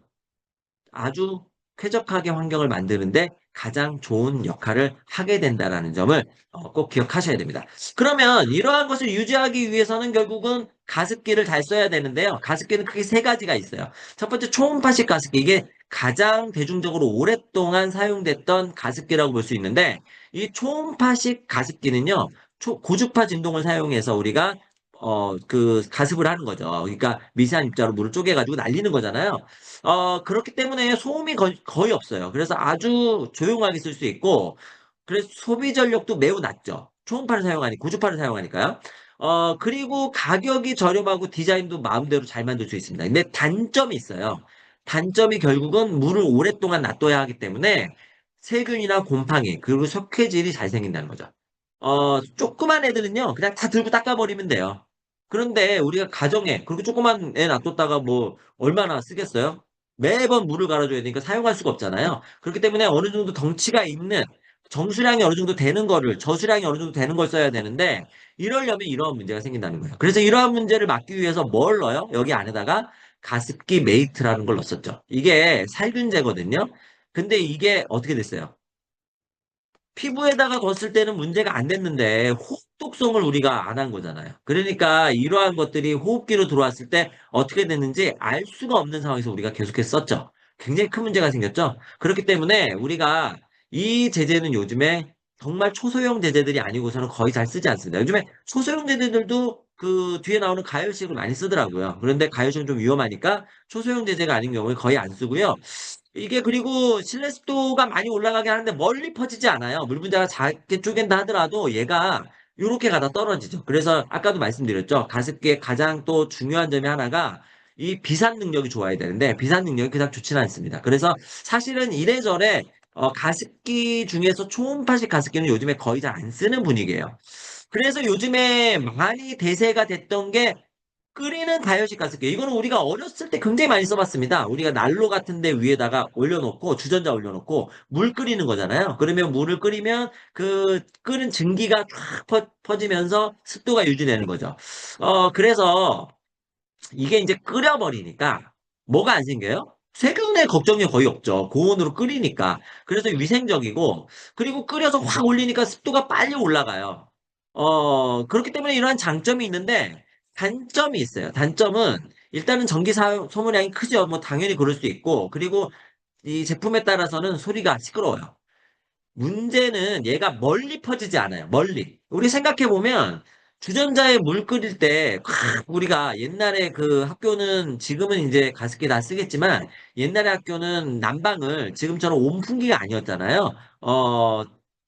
아주 쾌적하게 환경을 만드는데 가장 좋은 역할을 하게 된다라는 점을 꼭 기억하셔야 됩니다. 그러면 이러한 것을 유지하기 위해서는 결국은 가습기를 잘 써야 되는데요. 가습기는 크게 세 가지가 있어요. 첫 번째 초음파식 가습기. 이게 가장 대중적으로 오랫동안 사용됐던 가습기라고 볼 수 있는데 이 초음파식 가습기는요. 고주파 진동을 사용해서 우리가 그 가습을 하는 거죠. 그러니까 미세한 입자로 물을 쪼개가지고 날리는 거잖아요. 그렇기 때문에 소음이 거의 없어요. 그래서 아주 조용하게 쓸 수 있고, 그래서 소비 전력도 매우 낮죠. 초음파를 고주파를 사용하니까요. 그리고 가격이 저렴하고 디자인도 마음대로 잘 만들 수 있습니다. 근데 단점이 있어요. 단점이 결국은 물을 오랫동안 놔둬야 하기 때문에 세균이나 곰팡이, 그리고 석회질이 잘 생긴다는 거죠. 조그만 애들은요, 그냥 다 들고 닦아버리면 돼요. 그런데 우리가 가정에, 그리고 조그만 애 놔뒀다가 뭐, 얼마나 쓰겠어요? 매번 물을 갈아줘야 되니까 사용할 수가 없잖아요. 그렇기 때문에 어느 정도 덩치가 있는, 정수량이 어느 정도 되는 거를, 저수량이 어느 정도 되는 걸 써야 되는데, 이러려면 이러한 문제가 생긴다는 거예요. 그래서 이러한 문제를 막기 위해서 뭘 넣어요? 여기 안에다가 가습기 메이트라는 걸 넣었었죠. 이게 살균제거든요. 근데 이게 어떻게 됐어요? 피부에다가 뒀을 때는 문제가 안 됐는데 호흡 독성을 우리가 안 한 거잖아요. 그러니까 이러한 것들이 호흡기로 들어왔을 때 어떻게 됐는지 알 수가 없는 상황에서 우리가 계속해서 썼죠. 굉장히 큰 문제가 생겼죠. 그렇기 때문에 우리가 이 제재는 요즘에 정말 초소형 제재들이 아니고서는 거의 잘 쓰지 않습니다. 요즘에 초소형 제재들도 그 뒤에 나오는 가열식을 많이 쓰더라고요. 그런데 가열식은 좀 위험하니까 초소형 제재가 아닌 경우에 거의 안 쓰고요. 이게 그리고 실내 습도가 많이 올라가긴 하는데 멀리 퍼지지 않아요. 물 분자가 작게 쪼갠다 하더라도 얘가 요렇게 가다 떨어지죠. 그래서 아까도 말씀드렸죠. 가습기의 가장 또 중요한 점이 하나가 이 비산 능력이 좋아야 되는데 비산 능력이 그닥 좋지는 않습니다. 그래서 사실은 이래저래 가습기 중에서 초음파식 가습기는 요즘에 거의 잘 안 쓰는 분위기예요. 그래서 요즘에 많이 대세가 됐던 게 끓이는 다이어식 가습기. 이거는 우리가 어렸을 때 굉장히 많이 써봤습니다. 우리가 난로 같은 데 위에다가 올려놓고, 주전자 올려놓고, 물 끓이는 거잖아요. 그러면 물을 끓이면 그 끓은 증기가 쫙 퍼지면서 습도가 유지되는 거죠. 그래서 이게 이제 끓여버리니까 뭐가 안 생겨요? 세균의 걱정이 거의 없죠. 고온으로 끓이니까. 그래서 위생적이고, 그리고 끓여서 확 올리니까 습도가 빨리 올라가요. 그렇기 때문에 이러한 장점이 있는데, 단점이 있어요. 단점은, 일단은 소모량이 크죠. 뭐, 당연히 그럴 수 있고, 그리고 이 제품에 따라서는 소리가 시끄러워요. 문제는 얘가 멀리 퍼지지 않아요. 멀리. 우리 생각해보면 주전자에 물 끓일 때 우리가 옛날에 그 학교는 지금은 이제 가습기 다 쓰겠지만 옛날에 학교는 난방을 지금처럼 온풍기가 아니었잖아요.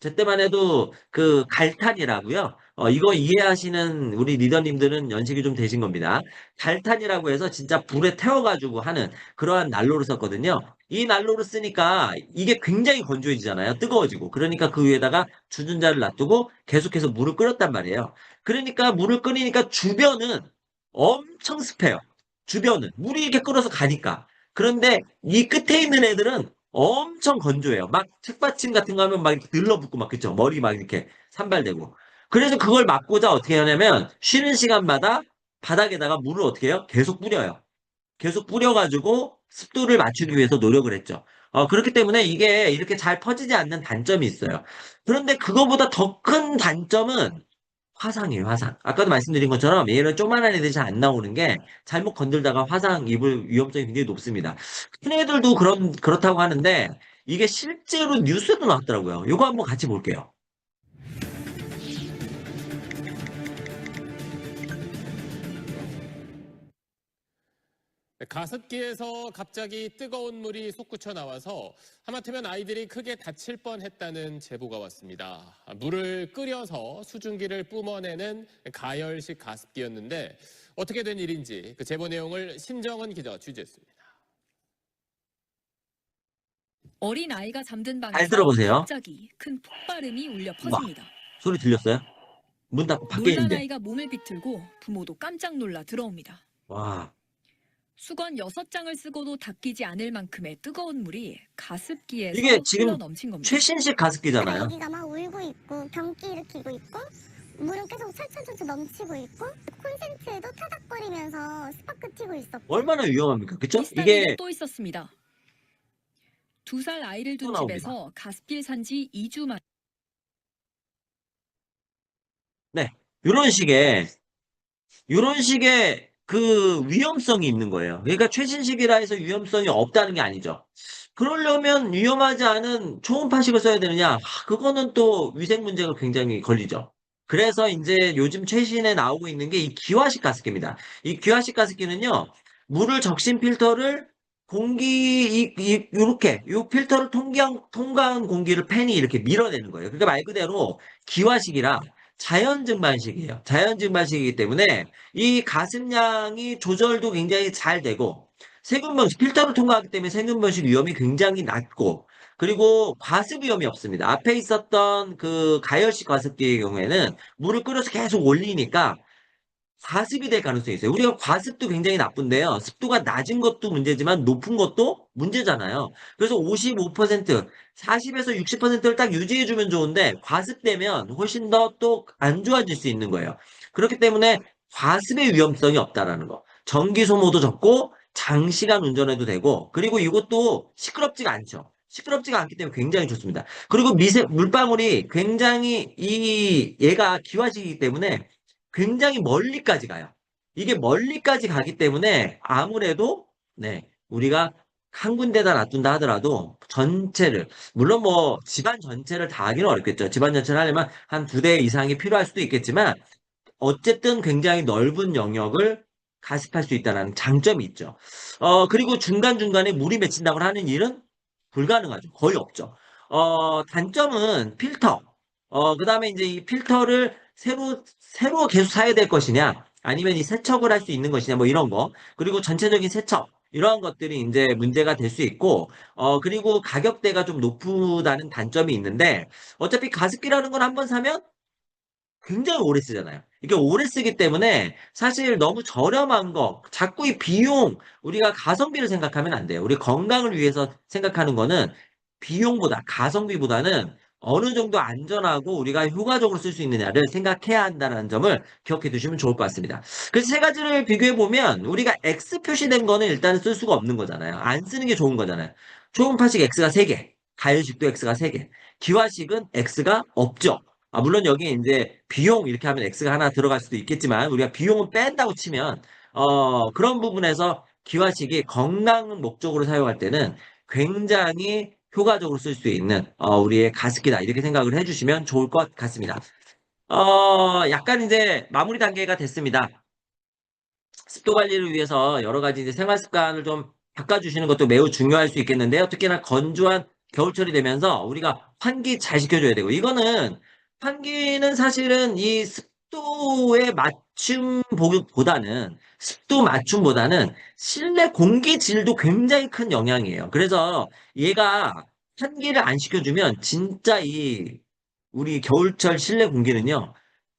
제 때만 해도 그 갈탄이라고요. 이거 이해하시는 우리 리더님들은 연식이 좀 되신 겁니다. 갈탄이라고 해서 진짜 불에 태워가지고 하는 그러한 난로를 썼거든요. 이 난로를 쓰니까 이게 굉장히 건조해지잖아요. 뜨거워지고. 그러니까 그 위에다가 주전자를 놔두고 계속해서 물을 끓였단 말이에요. 그러니까 물을 끓이니까 주변은 엄청 습해요. 주변은. 물이 이렇게 끓어서 가니까. 그런데 이 끝에 있는 애들은 엄청 건조해요. 막 책받침 같은 거 하면 막 이렇게 들러붙고 막 그쵸. 머리 막 이렇게 산발되고. 그래서 그걸 막고자 어떻게 하냐면 쉬는 시간마다 바닥에다가 물을 어떻게 해요? 계속 뿌려요. 계속 뿌려가지고 습도를 맞추기 위해서 노력을 했죠. 그렇기 때문에 이게 이렇게 잘 퍼지지 않는 단점이 있어요. 그런데 그거보다 더 큰 단점은 화상이에요, 화상. 아까도 말씀드린 것처럼 얘는 조그만한 애들이 잘 안 나오는 게 잘못 건들다가 화상 입을 위험성이 굉장히 높습니다. 큰 애들도 그렇다고 하는데 이게 실제로 뉴스에도 나왔더라고요. 이거 한번 같이 볼게요. 가습기에서 갑자기 뜨거운 물이 솟구쳐 나와서 하마터면 아이들이 크게 다칠 뻔했다는 제보가 왔습니다. 물을 끓여서 수증기를 뿜어내는 가열식 가습기였는데 어떻게 된 일인지 그 제보 내용을 신정은 기자가 취재했습니다. 어린 아이가 잠든 잘 방에서 들어보세요. 갑자기 큰 폭발음이 울려 와, 퍼집니다. 소리 들렸어요? 문 닫고 밖에 놀란 있는데. 아이가 몸을 비틀고 부모도 깜짝 놀라 들어옵니다. 와, 수건 6장을 쓰고도 닦이지 않을 만큼의 뜨거운 물이 가습기에서 이게 지금 흘러 넘친 겁니다. 최신식 가습기잖아요. 애기가 막 울고 있고 경기 일으키고 있고 물은 계속 철철철철 넘치고 있고 콘센트에도 타닥거리면서 스파크 튀고 있었고 얼마나 위험합니까? 그쵸? 비슷한 이게 일은 또 있었습니다. 2살 아이를 또 둔 나옵니다. 집에서 가습기를 산 지 2주 만 네. 이런 식의 그 위험성이 있는 거예요. 그러니까 최신식이라 해서 위험성이 없다는 게 아니죠. 그러려면 위험하지 않은 초음파식을 써야 되느냐? 그거는 또 위생 문제가 굉장히 걸리죠. 그래서 이제 요즘 최신에 나오고 있는 게 이 기화식 가습기입니다. 이 기화식 가습기는요, 물을 적신 필터를 요렇게, 요 필터를 통과한 공기를 팬이 이렇게 밀어내는 거예요. 그러니까 말 그대로 기화식이라 자연 증발식이에요. 자연 증발식이기 때문에 이 가습량이 조절도 굉장히 잘 되고 세균 번식 필터를 통과하기 때문에 세균 번식 위험이 굉장히 낮고 그리고 과습 위험이 없습니다. 앞에 있었던 그 가열식 과습기의 경우에는 물을 끓여서 계속 올리니까 과습이 될 가능성이 있어요. 우리가 과습도 굉장히 나쁜데요. 습도가 낮은 것도 문제지만 높은 것도 문제잖아요. 그래서 55%, 40에서 60%를 딱 유지해주면 좋은데 과습되면 훨씬 더 또 안 좋아질 수 있는 거예요. 그렇기 때문에 과습의 위험성이 없다라는 거. 전기 소모도 적고 장시간 운전해도 되고 그리고 이것도 시끄럽지가 않죠. 시끄럽지가 않기 때문에 굉장히 좋습니다. 그리고 물방울이 굉장히 얘가 기화식이기 때문에 굉장히 멀리까지 가요. 이게 멀리까지 가기 때문에 아무래도 네, 우리가 한 군데다 놔둔다 하더라도 전체를 물론 뭐 집안 전체를 다 하기는 어렵겠죠. 집안 전체를 하려면 한 두 대 이상이 필요할 수도 있겠지만 어쨌든 굉장히 넓은 영역을 가습할 수 있다는 장점이 있죠. 그리고 중간중간에 물이 맺힌다고 하는 일은 불가능하죠. 거의 없죠. 단점은 필터. 그다음에 이제 이 필터를 새로 계속 사야 될 것이냐, 아니면 이 세척을 할 수 있는 것이냐, 뭐 이런 거. 그리고 전체적인 세척. 이러한 것들이 이제 문제가 될 수 있고, 그리고 가격대가 좀 높다는 단점이 있는데, 어차피 가습기라는 건 한번 사면 굉장히 오래 쓰잖아요. 이게 오래 쓰기 때문에 사실 너무 저렴한 거, 자꾸 이 비용, 우리가 가성비를 생각하면 안 돼요. 우리 건강을 위해서 생각하는 거는 비용보다, 가성비보다는 어느 정도 안전하고 우리가 효과적으로 쓸 수 있느냐를 생각해야 한다는 점을 기억해 두시면 좋을 것 같습니다. 그래서 세 가지를 비교해 보면 우리가 X 표시된 거는 일단 쓸 수가 없는 거잖아요. 안 쓰는 게 좋은 거잖아요. 초음파식 X가 3개, 가열식도 X가 3개, 기화식은 X가 없죠. 물론 여기에 이제 비용 이렇게 하면 X가 하나 들어갈 수도 있겠지만 우리가 비용을 뺀다고 치면 그런 부분에서 기화식이 건강 목적으로 사용할 때는 굉장히 효과적으로 쓸 수 있는 우리의 가습기다 이렇게 생각을 해주시면 좋을 것 같습니다. 약간 이제 마무리 단계가 됐습니다. 습도 관리를 위해서 여러 가지 이제 생활 습관을 좀 바꿔주시는 것도 매우 중요할 수 있겠는데요. 특히나 건조한 겨울철이 되면서 우리가 환기 잘 시켜줘야 되고, 이거는 환기는 사실은 이 습도의 습도 맞춤보다는 실내 공기 질도 굉장히 큰 영향이에요. 그래서 얘가 환기를 안 시켜주면 진짜 우리 겨울철 실내 공기는요,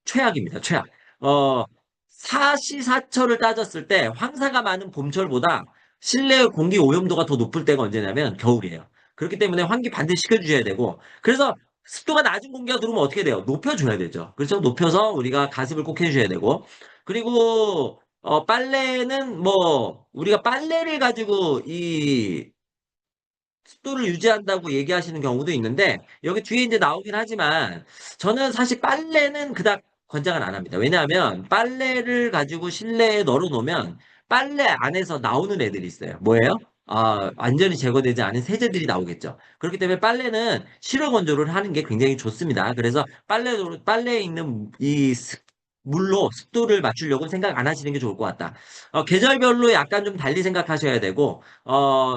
최악입니다. 최악. 사시사철을 따졌을 때 황사가 많은 봄철보다 실내 공기 오염도가 더 높을 때가 언제냐면 겨울이에요. 그렇기 때문에 환기 반드시 시켜주셔야 되고, 그래서 습도가 낮은 공기가 들어오면 어떻게 돼요? 높여줘야 되죠. 그렇죠? 높여서 우리가 가습을 꼭 해주셔야 되고, 그리고 빨래는 뭐 우리가 빨래를 가지고 이 습도를 유지한다고 얘기하시는 경우도 있는데, 여기 뒤에 이제 나오긴 하지만, 저는 사실 빨래는 그닥 권장을 안 합니다. 왜냐하면, 빨래를 가지고 실내에 널어 놓으면, 빨래 안에서 나오는 애들이 있어요. 뭐예요? 완전히 제거되지 않은 세제들이 나오겠죠. 그렇기 때문에 빨래는 실외 건조를 하는 게 굉장히 좋습니다. 그래서 빨래에 있는 물로 습도를 맞추려고 생각 안 하시는 게 좋을 것 같다. 계절별로 약간 좀 달리 생각하셔야 되고,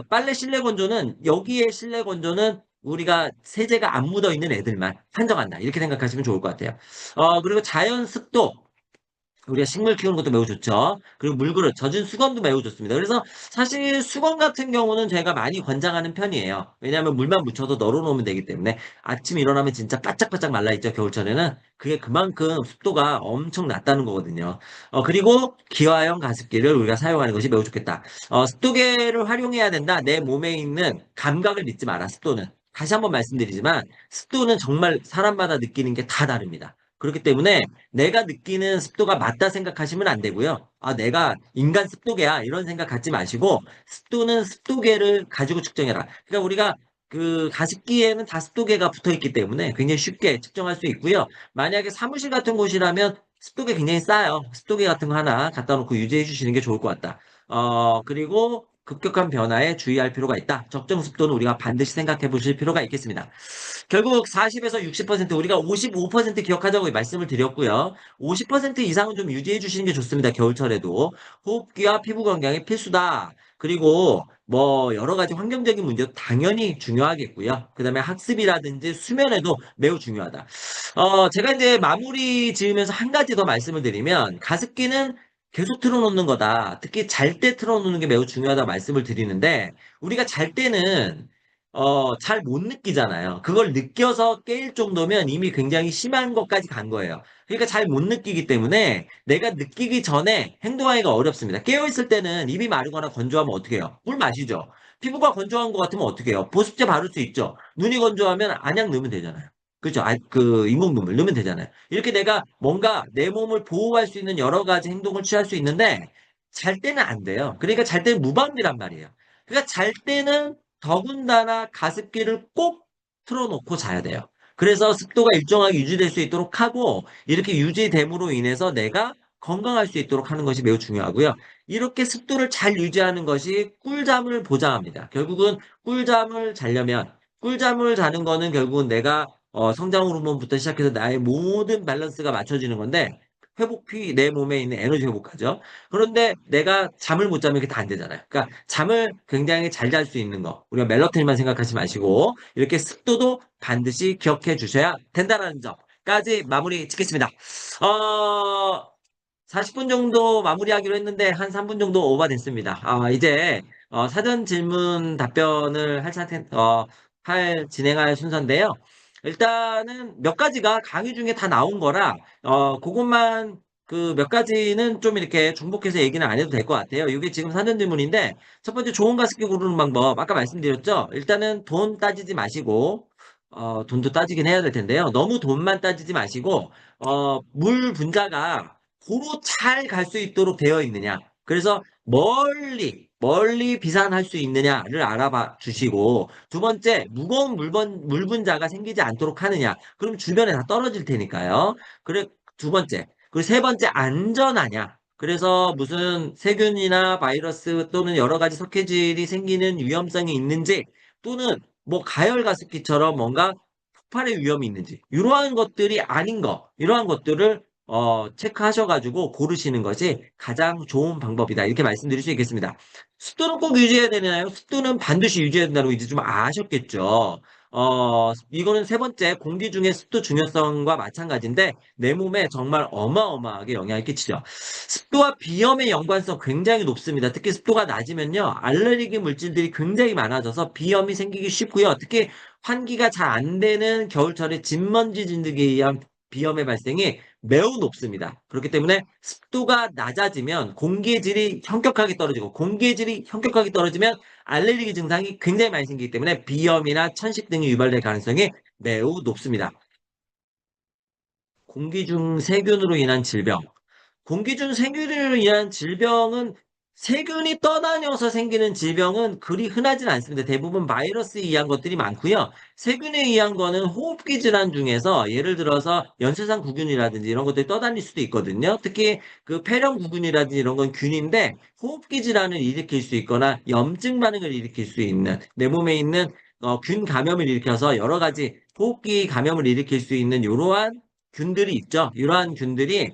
빨래 실내 건조는 여기에 실내 건조는 우리가 세제가 안 묻어 있는 애들만 한정한다. 이렇게 생각하시면 좋을 것 같아요. 그리고 자연 습도. 우리가 식물 키우는 것도 매우 좋죠. 그리고 물그릇, 젖은 수건도 매우 좋습니다. 그래서 사실 수건 같은 경우는 제가 많이 권장하는 편이에요. 왜냐하면 물만 묻혀서 널어놓으면 되기 때문에 아침 일어나면 진짜 바짝바짝 말라있죠. 겨울철에는. 그게 그만큼 습도가 엄청 낮다는 거거든요. 그리고 기화형 가습기를 우리가 사용하는 것이 매우 좋겠다. 습도계를 활용해야 된다. 내 몸에 있는 감각을 믿지 마라. 습도는. 다시 한번 말씀드리지만 습도는 정말 사람마다 느끼는 게 다 다릅니다. 그렇기 때문에 내가 느끼는 습도가 맞다 생각하시면 안 되고요. 내가 인간 습도계야 이런 생각 갖지 마시고 습도는 습도계를 가지고 측정해라. 그러니까 우리가 그 가습기에는 다 습도계가 붙어 있기 때문에 굉장히 쉽게 측정할 수 있고요. 만약에 사무실 같은 곳이라면 습도계 굉장히 싸요. 습도계 같은 거 하나 갖다 놓고 유지해 주시는 게 좋을 것 같다. 그리고 급격한 변화에 주의할 필요가 있다. 적정 습도는 우리가 반드시 생각해 보실 필요가 있겠습니다. 결국 40에서 60% 우리가 55% 기억하자고 말씀을 드렸고요. 50% 이상은 좀 유지해 주시는 게 좋습니다. 겨울철에도. 호흡기와 피부 건강이 필수다. 그리고 뭐 여러 가지 환경적인 문제도 당연히 중요하겠고요. 그다음에 학습이라든지 수면에도 매우 중요하다. 제가 이제 마무리 지으면서 한 가지 더 말씀을 드리면 가습기는 계속 틀어놓는 거다. 특히 잘 때 틀어놓는 게 매우 중요하다 말씀을 드리는데 우리가 잘 때는 잘 못 느끼잖아요. 그걸 느껴서 깰 정도면 이미 굉장히 심한 것까지 간 거예요. 그러니까 잘 못 느끼기 때문에 내가 느끼기 전에 행동하기가 어렵습니다. 깨어있을 때는 입이 마르거나 건조하면 어떻게 해요? 물 마시죠. 피부가 건조한 것 같으면 어떻게 해요? 보습제 바를 수 있죠. 눈이 건조하면 안약 넣으면 되잖아요. 그죠? 그 인공 눈물 넣으면 되잖아요. 이렇게 내가 뭔가 내 몸을 보호할 수 있는 여러 가지 행동을 취할 수 있는데 잘 때는 안 돼요. 그러니까 잘 때는 무방비란 말이에요. 그러니까 잘 때는 더군다나 가습기를 꼭 틀어놓고 자야 돼요. 그래서 습도가 일정하게 유지될 수 있도록 하고 이렇게 유지됨으로 인해서 내가 건강할 수 있도록 하는 것이 매우 중요하고요. 이렇게 습도를 잘 유지하는 것이 꿀잠을 보장합니다. 결국은 꿀잠을 자려면 꿀잠을 자는 거는 결국은 내가 성장 호르몬부터 시작해서 나의 모든 밸런스가 맞춰지는 건데 회복피 내 몸에 있는 에너지 회복하죠. 그런데 내가 잠을 못 자면 이게 다 안 되잖아요. 그러니까 잠을 굉장히 잘 잘 수 있는 거. 우리가 멜라토닌만 생각하지 마시고 이렇게 습도도 반드시 기억해 주셔야 된다는 점까지 마무리 짓겠습니다. 40분 정도 마무리하기로 했는데 한 3분 정도 오버됐습니다. 이제 사전 질문 답변을 진행할 순서인데요. 일단은 몇 가지가 강의 중에 다 나온 거라 그것만 그 몇 가지는 좀 이렇게 중복해서 얘기는 안 해도 될 것 같아요. 이게 지금 사전 질문인데 첫 번째 좋은 가습기 고르는 방법 아까 말씀드렸죠. 일단은 돈 따지지 마시고 돈도 따지긴 해야 될 텐데요. 너무 돈만 따지지 마시고 물 분자가 고루 잘 갈 수 있도록 되어 있느냐. 그래서 멀리 비산할 수 있느냐를 알아봐 주시고, 두 번째, 무거운 물 분자가 생기지 않도록 하느냐. 그럼 주변에 다 떨어질 테니까요. 그래, 두 번째. 그리고 세 번째, 안전하냐. 그래서 무슨 세균이나 바이러스 또는 여러 가지 석회질이 생기는 위험성이 있는지, 또는 뭐 가열 가습기처럼 뭔가 폭발의 위험이 있는지, 이러한 것들이 아닌 거, 이러한 것들을 체크하셔가지고 고르시는 것이 가장 좋은 방법이다. 이렇게 말씀드릴 수 있겠습니다. 습도는 꼭 유지해야 되나요? 습도는 반드시 유지해야 된다고 이제 좀 아셨겠죠? 이거는 세 번째, 공기 중에 습도 중요성과 마찬가지인데, 내 몸에 정말 어마어마하게 영향을 끼치죠. 습도와 비염의 연관성 굉장히 높습니다. 특히 습도가 낮으면요, 알레르기 물질들이 굉장히 많아져서 비염이 생기기 쉽고요. 특히 환기가 잘 안 되는 겨울철에 진먼지 진드기에 의한 비염의 발생이 매우 높습니다. 그렇기 때문에 습도가 낮아지면 공기의 질이 현격하게 떨어지고 공기의 질이 현격하게 떨어지면 알레르기 증상이 굉장히 많이 생기기 때문에 비염이나 천식 등이 유발될 가능성이 매우 높습니다. 공기 중 세균으로 인한 질병. 공기 중 세균으로 인한 질병은 세균이 떠다녀서 생기는 질병은 그리 흔하진 않습니다. 대부분 바이러스에 의한 것들이 많고요. 세균에 의한 거는 호흡기 질환 중에서 예를 들어서 연쇄상 구균이라든지 이런 것들이 떠다닐 수도 있거든요. 특히 그 폐렴 구균이라든지 이런 건 균인데 호흡기 질환을 일으킬 수 있거나 염증 반응을 일으킬 수 있는 내 몸에 있는 균 감염을 일으켜서 여러 가지 호흡기 감염을 일으킬 수 있는 이러한 균들이 있죠. 이러한 균들이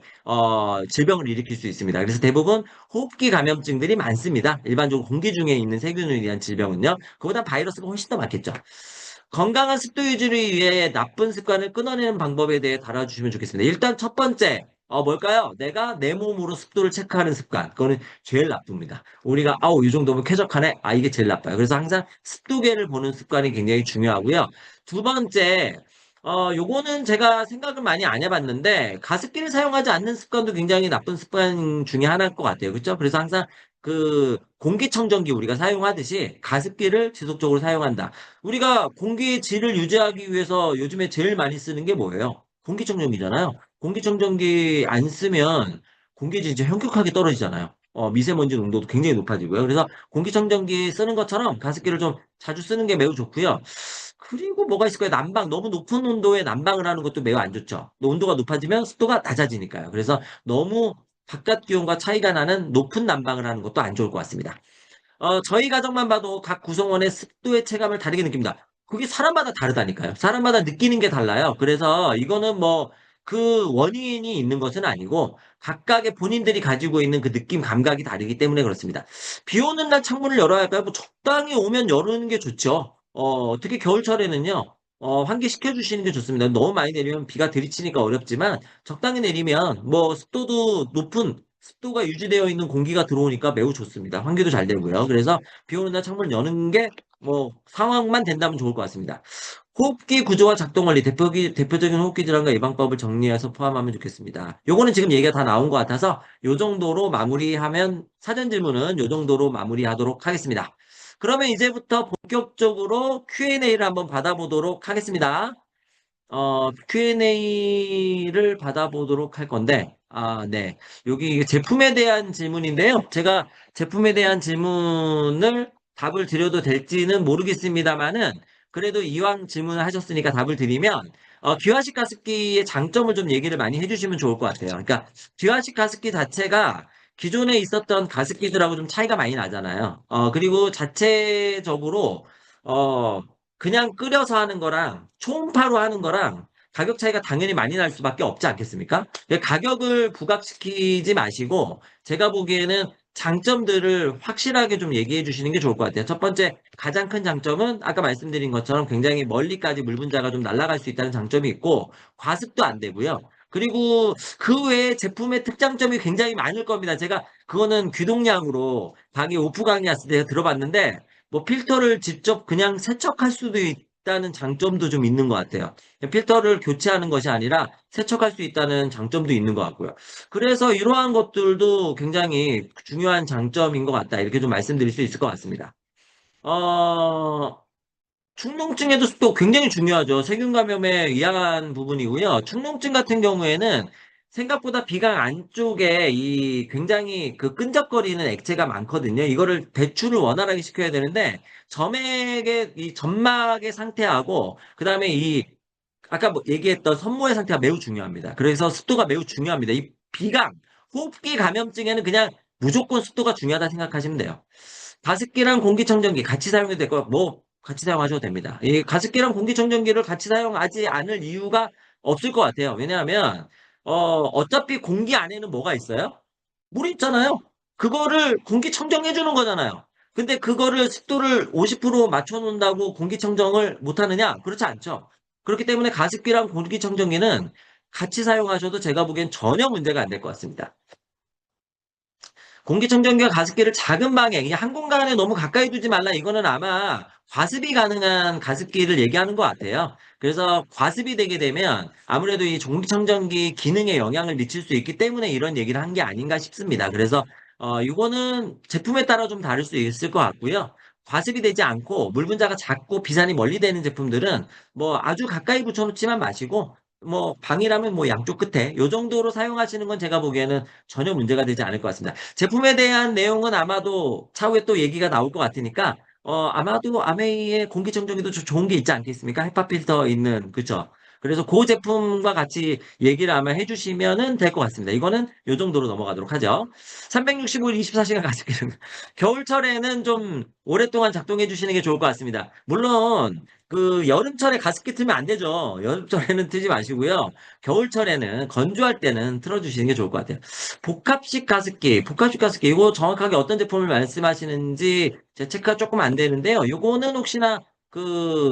질병을 일으킬 수 있습니다. 그래서 대부분 호흡기 감염증들이 많습니다. 일반적으로 공기 중에 있는 세균을 위한 질병은요. 그보다 바이러스가 훨씬 더 많겠죠. 건강한 습도 유지를 위해 나쁜 습관을 끊어내는 방법에 대해 달아주시면 좋겠습니다. 일단 첫 번째, 뭘까요? 내가 내 몸으로 습도를 체크하는 습관. 그거는 제일 나쁩니다. 우리가, 이 정도면 쾌적하네? 이게 제일 나빠요. 그래서 항상 습도계를 보는 습관이 굉장히 중요하고요. 두 번째, 요거는 제가 생각을 많이 안 해봤는데, 가습기를 사용하지 않는 습관도 굉장히 나쁜 습관 중에 하나일 것 같아요. 그렇죠? 그래서 항상 그 공기청정기 우리가 사용하듯이 가습기를 지속적으로 사용한다. 우리가 공기의 질을 유지하기 위해서 요즘에 제일 많이 쓰는 게 뭐예요? 공기청정기잖아요. 공기청정기 안 쓰면 공기질이 진짜 현격하게 떨어지잖아요. 미세먼지 농도도 굉장히 높아지고요. 그래서 공기청정기 쓰는 것처럼 가습기를 좀 자주 쓰는 게 매우 좋고요. 그리고 뭐가 있을까요? 난방. 너무 높은 온도에 난방을 하는 것도 매우 안 좋죠. 온도가 높아지면 습도가 낮아지니까요. 그래서 너무 바깥 기온과 차이가 나는 높은 난방을 하는 것도 안 좋을 것 같습니다. 저희 가정만 봐도 각 구성원의 습도의 체감을 다르게 느낍니다. 그게 사람마다 다르다니까요. 사람마다 느끼는 게 달라요. 그래서 이거는 뭐 그 원인이 있는 것은 아니고 각각의 본인들이 가지고 있는 그 느낌 감각이 다르기 때문에 그렇습니다. 비 오는 날 창문을 열어야 할까요? 뭐 적당히 오면 여는 게 좋죠. 특히 겨울철에는요. 환기시켜 주시는 게 좋습니다. 너무 많이 내리면 비가 들이치니까 어렵지만 적당히 내리면 뭐 습도도 높은 습도가 유지되어 있는 공기가 들어오니까 매우 좋습니다. 환기도 잘 되고요. 그래서 비 오는 날 창문을 여는 게 뭐 상황만 된다면 좋을 것 같습니다. 호흡기 구조와 작동 원리, 대표적인 호흡기 질환과 예방법을 정리해서 포함하면 좋겠습니다. 요거는 지금 얘기가 다 나온 것 같아서 요 정도로 마무리하면 사전 질문은 요 정도로 마무리하도록 하겠습니다. 그러면 이제부터 본격적으로 Q&A를 한번 받아보도록 하겠습니다. Q&A를 받아보도록 할 건데, 네. 여기 제품에 대한 질문인데요. 제가 제품에 대한 질문을 답을 드려도 될지는 모르겠습니다만은, 그래도 이왕 질문을 하셨으니까 답을 드리면, 기화식 가습기의 장점을 좀 얘기를 많이 해주시면 좋을 것 같아요. 그러니까, 기화식 가습기 자체가 기존에 있었던 가습기들하고 좀 차이가 많이 나잖아요. 그리고 자체적으로, 어, 그냥 끓여서 하는 거랑 초음파로 하는 거랑 가격 차이가 당연히 많이 날 수밖에 없지 않겠습니까? 가격을 부각시키지 마시고 제가 보기에는 장점들을 확실하게 좀 얘기해 주시는 게 좋을 것 같아요. 첫 번째, 가장 큰 장점은 아까 말씀드린 것처럼 굉장히 멀리까지 물 분자가 좀 날아갈 수 있다는 장점이 있고 과습도 안 되고요. 그리고 그 외에 제품의 특장점이 굉장히 많을 겁니다. 제가 그거는 귀동량으로 방에 오프 강의했을 때 들어봤는데 뭐 필터를 직접 그냥 세척할 수도 있다는 장점도 좀 있는 것 같아요. 필터를 교체하는 것이 아니라 세척할 수 있다는 장점도 있는 것 같고요. 그래서 이러한 것들도 굉장히 중요한 장점인 것 같다. 이렇게 좀 말씀드릴 수 있을 것 같습니다. 어, 축농증에도 또 굉장히 중요하죠. 세균 감염에 의한 부분이고요. 축농증 같은 경우에는 생각보다 비강 안쪽에 이 굉장히 그 끈적거리는 액체가 많거든요. 이거를 배출을 원활하게 시켜야 되는데 점액의 이 점막의 상태하고 그다음에 이 아까 뭐 얘기했던 선모의 상태가 매우 중요합니다. 그래서 습도가 매우 중요합니다. 이 비강, 호흡기 감염증에는 그냥 무조건 습도가 중요하다 생각하시면 돼요. 가습기랑 공기청정기 같이 사용해도 되고, 뭐, 같이 사용하셔도 됩니다. 이 가습기랑 공기청정기를 같이 사용하지 않을 이유가 없을 것 같아요. 왜냐하면, 어차피 공기 안에는 뭐가 있어요? 물이 있잖아요. 그거를 공기청정해 주는 거잖아요. 근데 그거를 습도를 50% 맞춰놓는다고 공기청정을 못 하느냐? 그렇지 않죠. 그렇기 때문에 가습기랑 공기청정기는 같이 사용하셔도 제가 보기엔 전혀 문제가 안 될 것 같습니다. 공기청정기와 가습기를 작은 방에, 그냥 한 공간에 너무 가까이 두지 말라. 이거는 아마 과습이 가능한 가습기를 얘기하는 것 같아요. 그래서 과습이 되게 되면 아무래도 이 공기청정기 기능에 영향을 미칠 수 있기 때문에 이런 얘기를 한 게 아닌가 싶습니다. 그래서, 이거는 제품에 따라 좀 다를 수 있을 것 같고요. 과습이 되지 않고 물 분자가 작고 비산이 멀리 되는 제품들은 뭐 아주 가까이 붙여놓지만 마시고 뭐 방이라면 뭐 양쪽 끝에 요 정도로 사용하시는 건 제가 보기에는 전혀 문제가 되지 않을 것 같습니다. 제품에 대한 내용은 아마도 차후에 또 얘기가 나올 것 같으니까 아마도 아메이의 공기청정기도 좋은 게 있지 않겠습니까? 헤파 필터 있는 그죠? 그래서 그 제품과 같이 얘기를 아마 해주시면은 될 것 같습니다. 이거는 요 정도로 넘어가도록 하죠. 365일 24시간 가습기는 겨울철에는 좀 오랫동안 작동해 주시는 게 좋을 것 같습니다. 물론 그 여름철에 가습기 틀면 안 되죠. 여름철에는 틀지 마시고요. 겨울철에는 건조할 때는 틀어주시는 게 좋을 것 같아요. 복합식 가습기, 이거 정확하게 어떤 제품을 말씀하시는지 제 체크가 조금 안 되는데요. 요거는 혹시나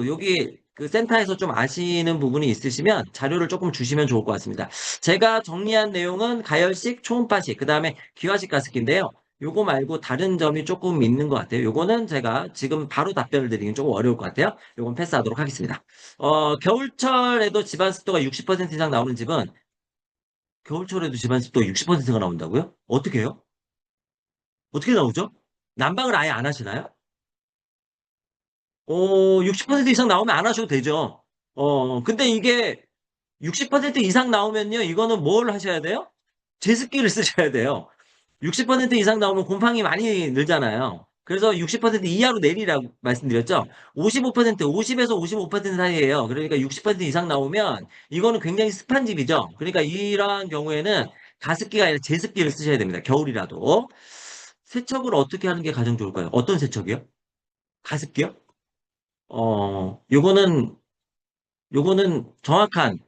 여기 그 센터에서 좀 아시는 부분이 있으시면 자료를 조금 주시면 좋을 것 같습니다. 제가 정리한 내용은 가열식, 초음파식, 그 다음에 기화식 가습기인데요. 요거 말고 다른 점이 조금 있는 것 같아요. 요거는 제가 지금 바로 답변을 드리긴 조금 어려울 것 같아요. 요건 패스하도록 하겠습니다. 겨울철에도 집안 습도가 60% 이상 나오는 집은 겨울철에도 집안 습도 60%가 나온다고요? 어떻게 해요? 어떻게 나오죠? 난방을 아예 안 하시나요? 60% 이상 나오면 안 하셔도 되죠. 근데 이게 60% 이상 나오면요, 이거는 뭘 하셔야 돼요? 제습기를 쓰셔야 돼요. 60% 이상 나오면 곰팡이 많이 늘잖아요. 그래서 60% 이하로 내리라고 말씀드렸죠. 55%, 50에서 55% 사이에요. 그러니까 60% 이상 나오면 이거는 굉장히 습한 집이죠. 그러니까 이러한 경우에는 가습기가 아니라 제습기를 쓰셔야 됩니다. 겨울이라도. 세척을 어떻게 하는 게 가장 좋을까요? 어떤 세척이요? 가습기요? 요거는 정확한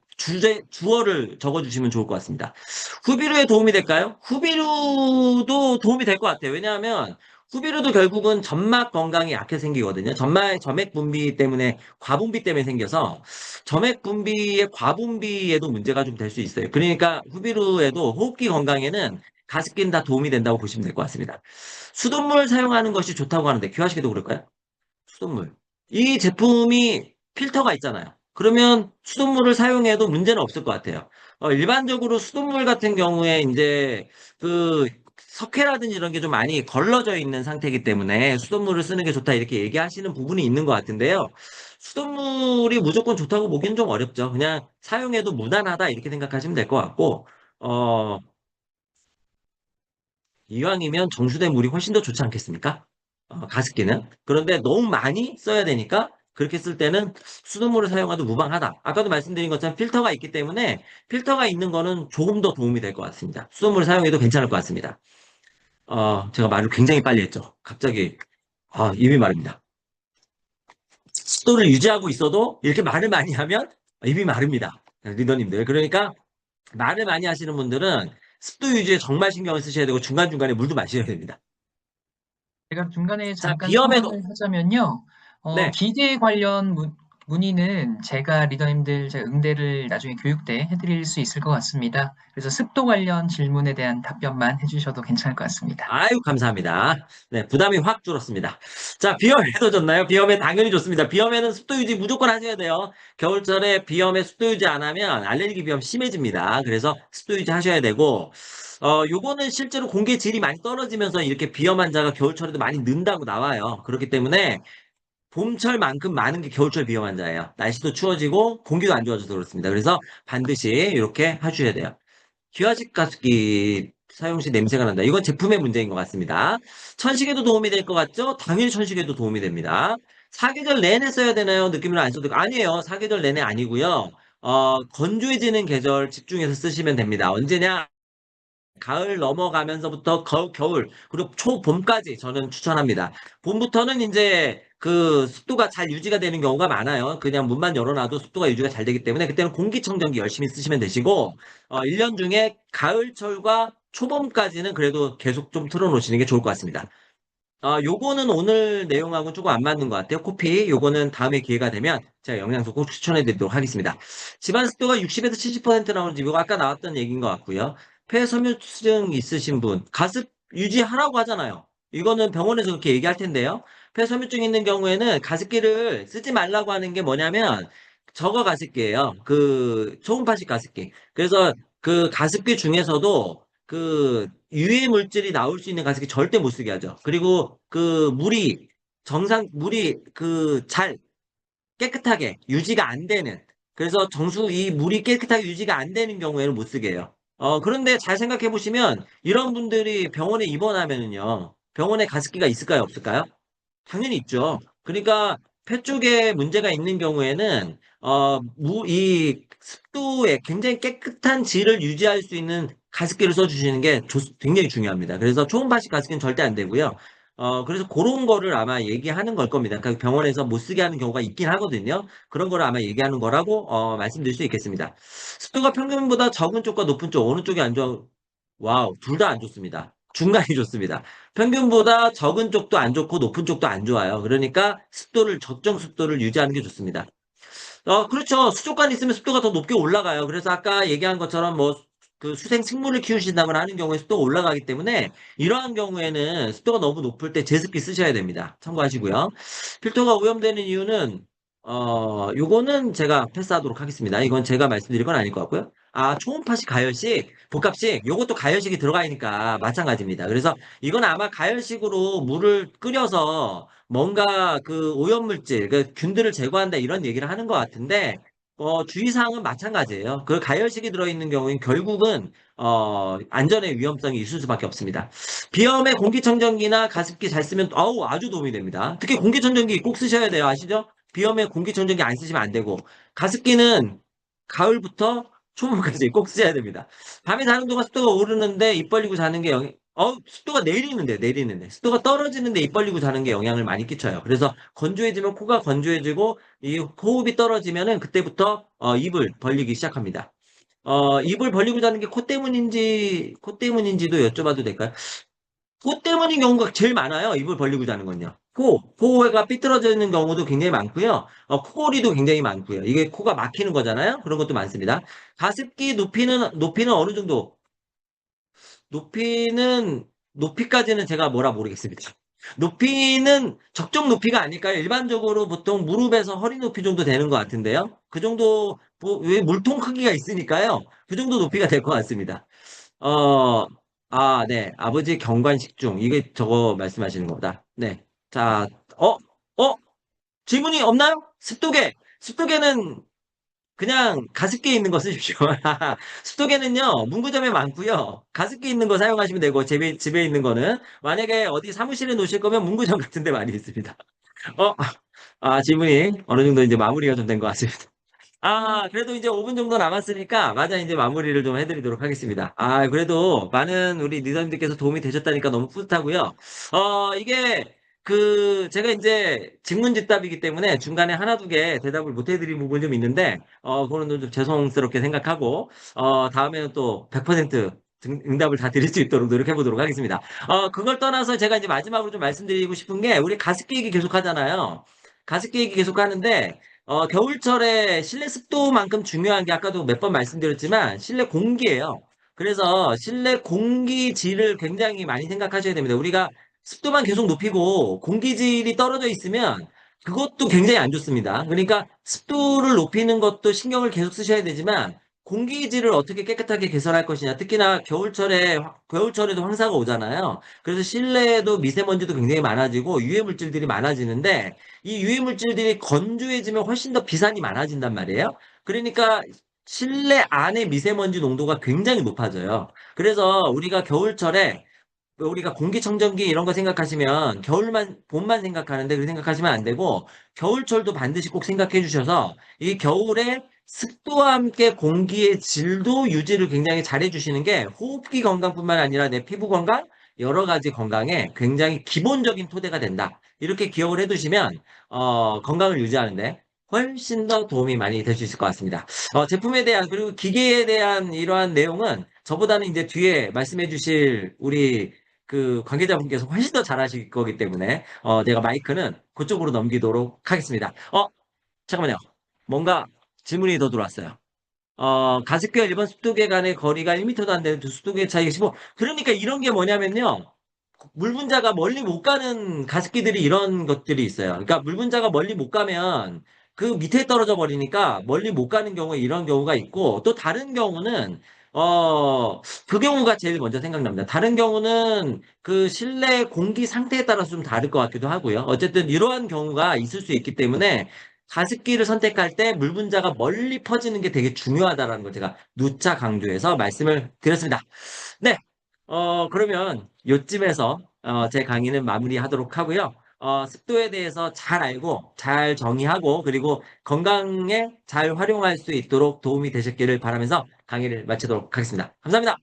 주어를 적어주시면 좋을 것 같습니다. 후비루에 도움이 될까요? 후비루도 도움이 될 것 같아요. 왜냐하면 후비루도 결국은 점막 건강이 약해 생기거든요. 점액 분비 때문에, 과분비 때문에 생겨서 점액 분비의 과분비에도 문제가 좀 될 수 있어요. 그러니까 후비루에도 호흡기 건강에는 가습기는 다 도움이 된다고 보시면 될 것 같습니다. 수돗물 사용하는 것이 좋다고 하는데, 귀하시게도 그럴까요? 수돗물. 이 제품이 필터가 있잖아요. 그러면 수돗물을 사용해도 문제는 없을 것 같아요. 일반적으로 수돗물 같은 경우에 이제 그 석회라든지 이런 게 좀 많이 걸러져 있는 상태이기 때문에 수돗물을 쓰는 게 좋다 이렇게 얘기하시는 부분이 있는 것 같은데요. 수돗물이 무조건 좋다고 보기는 좀 어렵죠. 그냥 사용해도 무난하다 이렇게 생각하시면 될 것 같고, 어, 이왕이면 정수된 물이 훨씬 더 좋지 않겠습니까? 가습기는. 그런데 너무 많이 써야 되니까 그렇게 쓸 때는 수돗물을 사용해도 무방하다. 아까도 말씀드린 것처럼 필터가 있기 때문에 필터가 있는 거는 조금 더 도움이 될 것 같습니다. 수돗물을 사용해도 괜찮을 것 같습니다. 제가 말을 굉장히 빨리 했죠. 갑자기, 입이 마릅니다. 습도를 유지하고 있어도 이렇게 말을 많이 하면 입이 마릅니다. 리더님들. 그러니까 말을 많이 하시는 분들은 습도 유지에 정말 신경을 쓰셔야 되고 중간중간에 물도 마셔야 됩니다. 제가 중간에 자, 잠깐 비염에도, 첨언을 하자면요. 네. 기계 관련 문의는 제가 리더님들 제가 응대를 나중에 교육 때 해드릴 수 있을 것 같습니다. 그래서 습도 관련 질문에 대한 답변만 해주셔도 괜찮을 것 같습니다. 아유, 감사합니다. 네, 부담이 확 줄었습니다. 자, 비염에도 좋나요? 비염에 당연히 좋습니다. 비염에는 습도 유지 무조건 하셔야 돼요. 겨울철에 비염에 습도 유지 안 하면 알레르기 비염 심해집니다. 그래서 습도 유지 하셔야 되고, 요거는 실제로 공기 질이 많이 떨어지면서 이렇게 비염 환자가 겨울철에도 많이 는다고 나와요. 그렇기 때문에 봄철만큼 많은 게 겨울철 비염 환자예요. 날씨도 추워지고 공기도 안 좋아져서 그렇습니다. 그래서 반드시 이렇게 하셔야 돼요. 기화식 가습기 사용 시 냄새가 난다. 이건 제품의 문제인 것 같습니다. 천식에도 도움이 될 것 같죠? 당일 천식에도 도움이 됩니다. 사계절 내내 써야 되나요? 느낌으로 안 써도 아니에요. 사계절 내내 아니고요. 건조해지는 계절 집중해서 쓰시면 됩니다. 언제냐? 가을 넘어가면서부터 겨울, 그리고 초봄까지 저는 추천합니다. 봄부터는 이제 그 습도가 잘 유지가 되는 경우가 많아요. 그냥 문만 열어놔도 습도가 유지가 잘 되기 때문에 그때는 공기청정기 열심히 쓰시면 되시고, 1년 중에 가을철과 초봄까지는 그래도 계속 좀 틀어놓으시는 게 좋을 것 같습니다. 요거는 오늘 내용하고 조금 안 맞는 것 같아요. 코피. 요거는 다음에 기회가 되면 제가 영양소 꼭 추천해 드리도록 하겠습니다. 집안 습도가 60에서 70% 나오는 집, 이거 아까 나왔던 얘기인 것 같고요. 폐섬유증 있으신 분, 가습 유지하라고 하잖아요. 이거는 병원에서 그렇게 얘기할 텐데요. 폐섬유증 있는 경우에는 가습기를 쓰지 말라고 하는 게 뭐냐면, 저거 가습기예요. 그 초음파식 가습기. 그래서 그 가습기 중에서도 그 유해 물질이 나올 수 있는 가습기 절대 못 쓰게 하죠. 그리고 그 물이 그 잘 깨끗하게 유지가 안 되는, 그래서 이 물이 깨끗하게 유지가 안 되는 경우에는 못 쓰게 해요. 그런데 잘 생각해 보시면 이런 분들이 병원에 입원하면은요, 병원에 가습기가 있을까요, 없을까요? 당연히 있죠. 그러니까 폐 쪽에 문제가 있는 경우에는 이 습도에 굉장히 깨끗한 질을 유지할 수 있는 가습기를 써주시는 게 굉장히 중요합니다. 그래서 초음파식 가습기는 절대 안 되고요. 그래서 그런 거를 아마 얘기하는 걸 겁니다. 그러니까 병원에서 못 쓰게 하는 경우가 있긴 하거든요. 그런 거를 아마 얘기하는 거라고 말씀드릴 수 있겠습니다. 습도가 평균보다 적은 쪽과 높은 쪽 어느 쪽이 안 좋아? 와우, 둘 다 안 좋습니다. 중간이 좋습니다. 평균보다 적은 쪽도 안 좋고 높은 쪽도 안 좋아요. 그러니까 적정 습도를 유지하는 게 좋습니다. 그렇죠. 수족관 있으면 습도가 더 높게 올라가요. 그래서 아까 얘기한 것처럼 뭐 그 수생 식물을 키우신다거나 하는 경우에 습도가 올라가기 때문에 이러한 경우에는 습도가 너무 높을 때 제습기 쓰셔야 됩니다. 참고하시고요. 필터가 오염되는 이유는 요거는 제가 패스하도록 하겠습니다. 이건 제가 말씀드릴 건 아닐 것 같고요. 초음파식, 가열식, 복합식, 요것도 가열식이 들어가 있으니까 마찬가지입니다. 그래서 이건 아마 가열식으로 물을 끓여서 뭔가 그 오염물질, 그 균들을 제거한다 이런 얘기를 하는 것 같은데, 주의사항은 마찬가지예요. 그 가열식이 들어있는 경우엔 결국은, 안전의 위험성이 있을 수밖에 없습니다. 비염에 공기청정기나 가습기 잘 쓰면, 아주 도움이 됩니다. 특히 공기청정기 꼭 쓰셔야 돼요. 아시죠? 비염에 공기청정기 안 쓰시면 안 되고, 가습기는 가을부터 초봄까지 꼭 쓰셔야 됩니다. 밤에 자는 동안 습도가 오르는데 입 벌리고 자는 게 습도가 내리는데. 습도가 떨어지는데 입 벌리고 자는 게 영향을 많이 끼쳐요. 그래서 건조해지면 코가 건조해지고, 이 호흡이 떨어지면은 그때부터, 입을 벌리기 시작합니다. 입을 벌리고 자는 게 코 때문인지도 여쭤봐도 될까요? 코 때문인 경우가 제일 많아요. 입을 벌리고 자는 건요. 코가 삐뚤어져 있는 경우도 굉장히 많고요. 코골이도 굉장히 많고요. 이게 코가 막히는 거잖아요. 그런 것도 많습니다. 가습기 높이는 어느 정도? 높이까지는 제가 뭐라 모르겠습니다. 높이는 적정 높이가 아닐까요? 일반적으로 보통 무릎에서 허리 높이 정도 되는 것 같은데요. 그 정도, 왜 물통 크기가 있으니까요. 그 정도 높이가 될 것 같습니다. 어, 네. 아버지 경관식 중. 이게 저거 말씀하시는 거다. 네. 자, 어, 어, 질문이 없나요? 습도계. 습도계는 그냥 가습기에 있는 거 쓰십시오. 습도계는요, 문구점에 많고요. 가습기 있는 거 사용하시면 되고, 집에 있는 거는. 만약에 어디 사무실에 놓으실 거면 문구점 같은 데 많이 있습니다. 어, 질문이 어느 정도 이제 마무리가 좀 된 것 같습니다. 그래도 이제 5분 정도 남았으니까, 맞아, 이제 마무리를 좀 해드리도록 하겠습니다. 그래도 많은 우리 리더님들께서 도움이 되셨다니까 너무 뿌듯하고요. 이게, 제가 이제 직문직답이기 때문에 중간에 하나, 두 개 대답을 못 해드린 부분이 좀 있는데, 그거는 좀 죄송스럽게 생각하고, 다음에는 또 100% 응답을 다 드릴 수 있도록 노력해 보도록 하겠습니다. 그걸 떠나서 제가 이제 마지막으로 좀 말씀드리고 싶은 게, 우리 가습기 얘기 계속 하잖아요. 가습기 얘기 계속 하는데, 겨울철에 실내 습도만큼 중요한 게 아까도 몇 번 말씀드렸지만 실내 공기예요. 그래서 실내 공기질을 굉장히 많이 생각하셔야 됩니다. 우리가 습도만 계속 높이고 공기질이 떨어져 있으면 그것도 굉장히 안 좋습니다. 그러니까 습도를 높이는 것도 신경을 계속 쓰셔야 되지만 공기질을 어떻게 깨끗하게 개선할 것이냐. 특히나 겨울철에도 황사가 오잖아요. 그래서 실내에도 미세먼지도 굉장히 많아지고 유해 물질들이 많아지는데 이 유해 물질들이 건조해지면 훨씬 더 비산이 많아진단 말이에요. 그러니까 실내 안에 미세먼지 농도가 굉장히 높아져요. 그래서 우리가 겨울철에 우리가 공기청정기 이런 거 생각하시면 봄만 생각하는데 그렇게 생각하시면 안 되고 겨울철도 반드시 꼭 생각해 주셔서 이 겨울에 습도와 함께 공기의 질도 유지를 굉장히 잘 해주시는 게 호흡기 건강뿐만 아니라 내 피부 건강, 여러 가지 건강에 굉장히 기본적인 토대가 된다. 이렇게 기억을 해두시면 건강을 유지하는데 훨씬 더 도움이 많이 될 수 있을 것 같습니다. 제품에 대한 그리고 기계에 대한 이러한 내용은 저보다는 이제 뒤에 말씀해 주실 우리 관계자분께서 훨씬 더 잘하실 거기 때문에 제가 마이크는 그쪽으로 넘기도록 하겠습니다. 잠깐만요. 뭔가 질문이 더 들어왔어요. 가습기와 일반 습도계 간의 거리가 1m도 안 되는 두 습도계 차이가 15. 그러니까 이런 게 뭐냐면요. 물 분자가 멀리 못 가는 가습기들이 이런 것들이 있어요. 그러니까 물 분자가 멀리 못 가면 그 밑에 떨어져 버리니까 멀리 못 가는 경우에 이런 경우가 있고 또 다른 경우는 그 경우가 제일 먼저 생각납니다. 다른 경우는 그 실내 공기 상태에 따라서 좀 다를 것 같기도 하고요. 어쨌든 이러한 경우가 있을 수 있기 때문에 가습기를 선택할 때 물 분자가 멀리 퍼지는 게 되게 중요하다라는 걸 제가 누차 강조해서 말씀을 드렸습니다. 네. 그러면 요쯤에서 제 강의는 마무리하도록 하고요. 습도에 대해서 잘 알고 잘 정의하고 그리고 건강에 잘 활용할 수 있도록 도움이 되셨기를 바라면서 강의를 마치도록 하겠습니다. 감사합니다.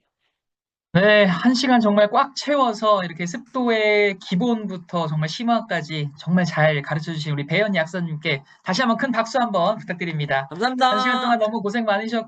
네, 1시간 정말 꽉 채워서 이렇게 습도의 기본부터 정말 심화까지 정말 잘 가르쳐 주신 우리 배현 약사님께 다시 한번 큰 박수 한번 부탁드립니다. 1시간 감사합니다. 동안 너무 고생 많으셨고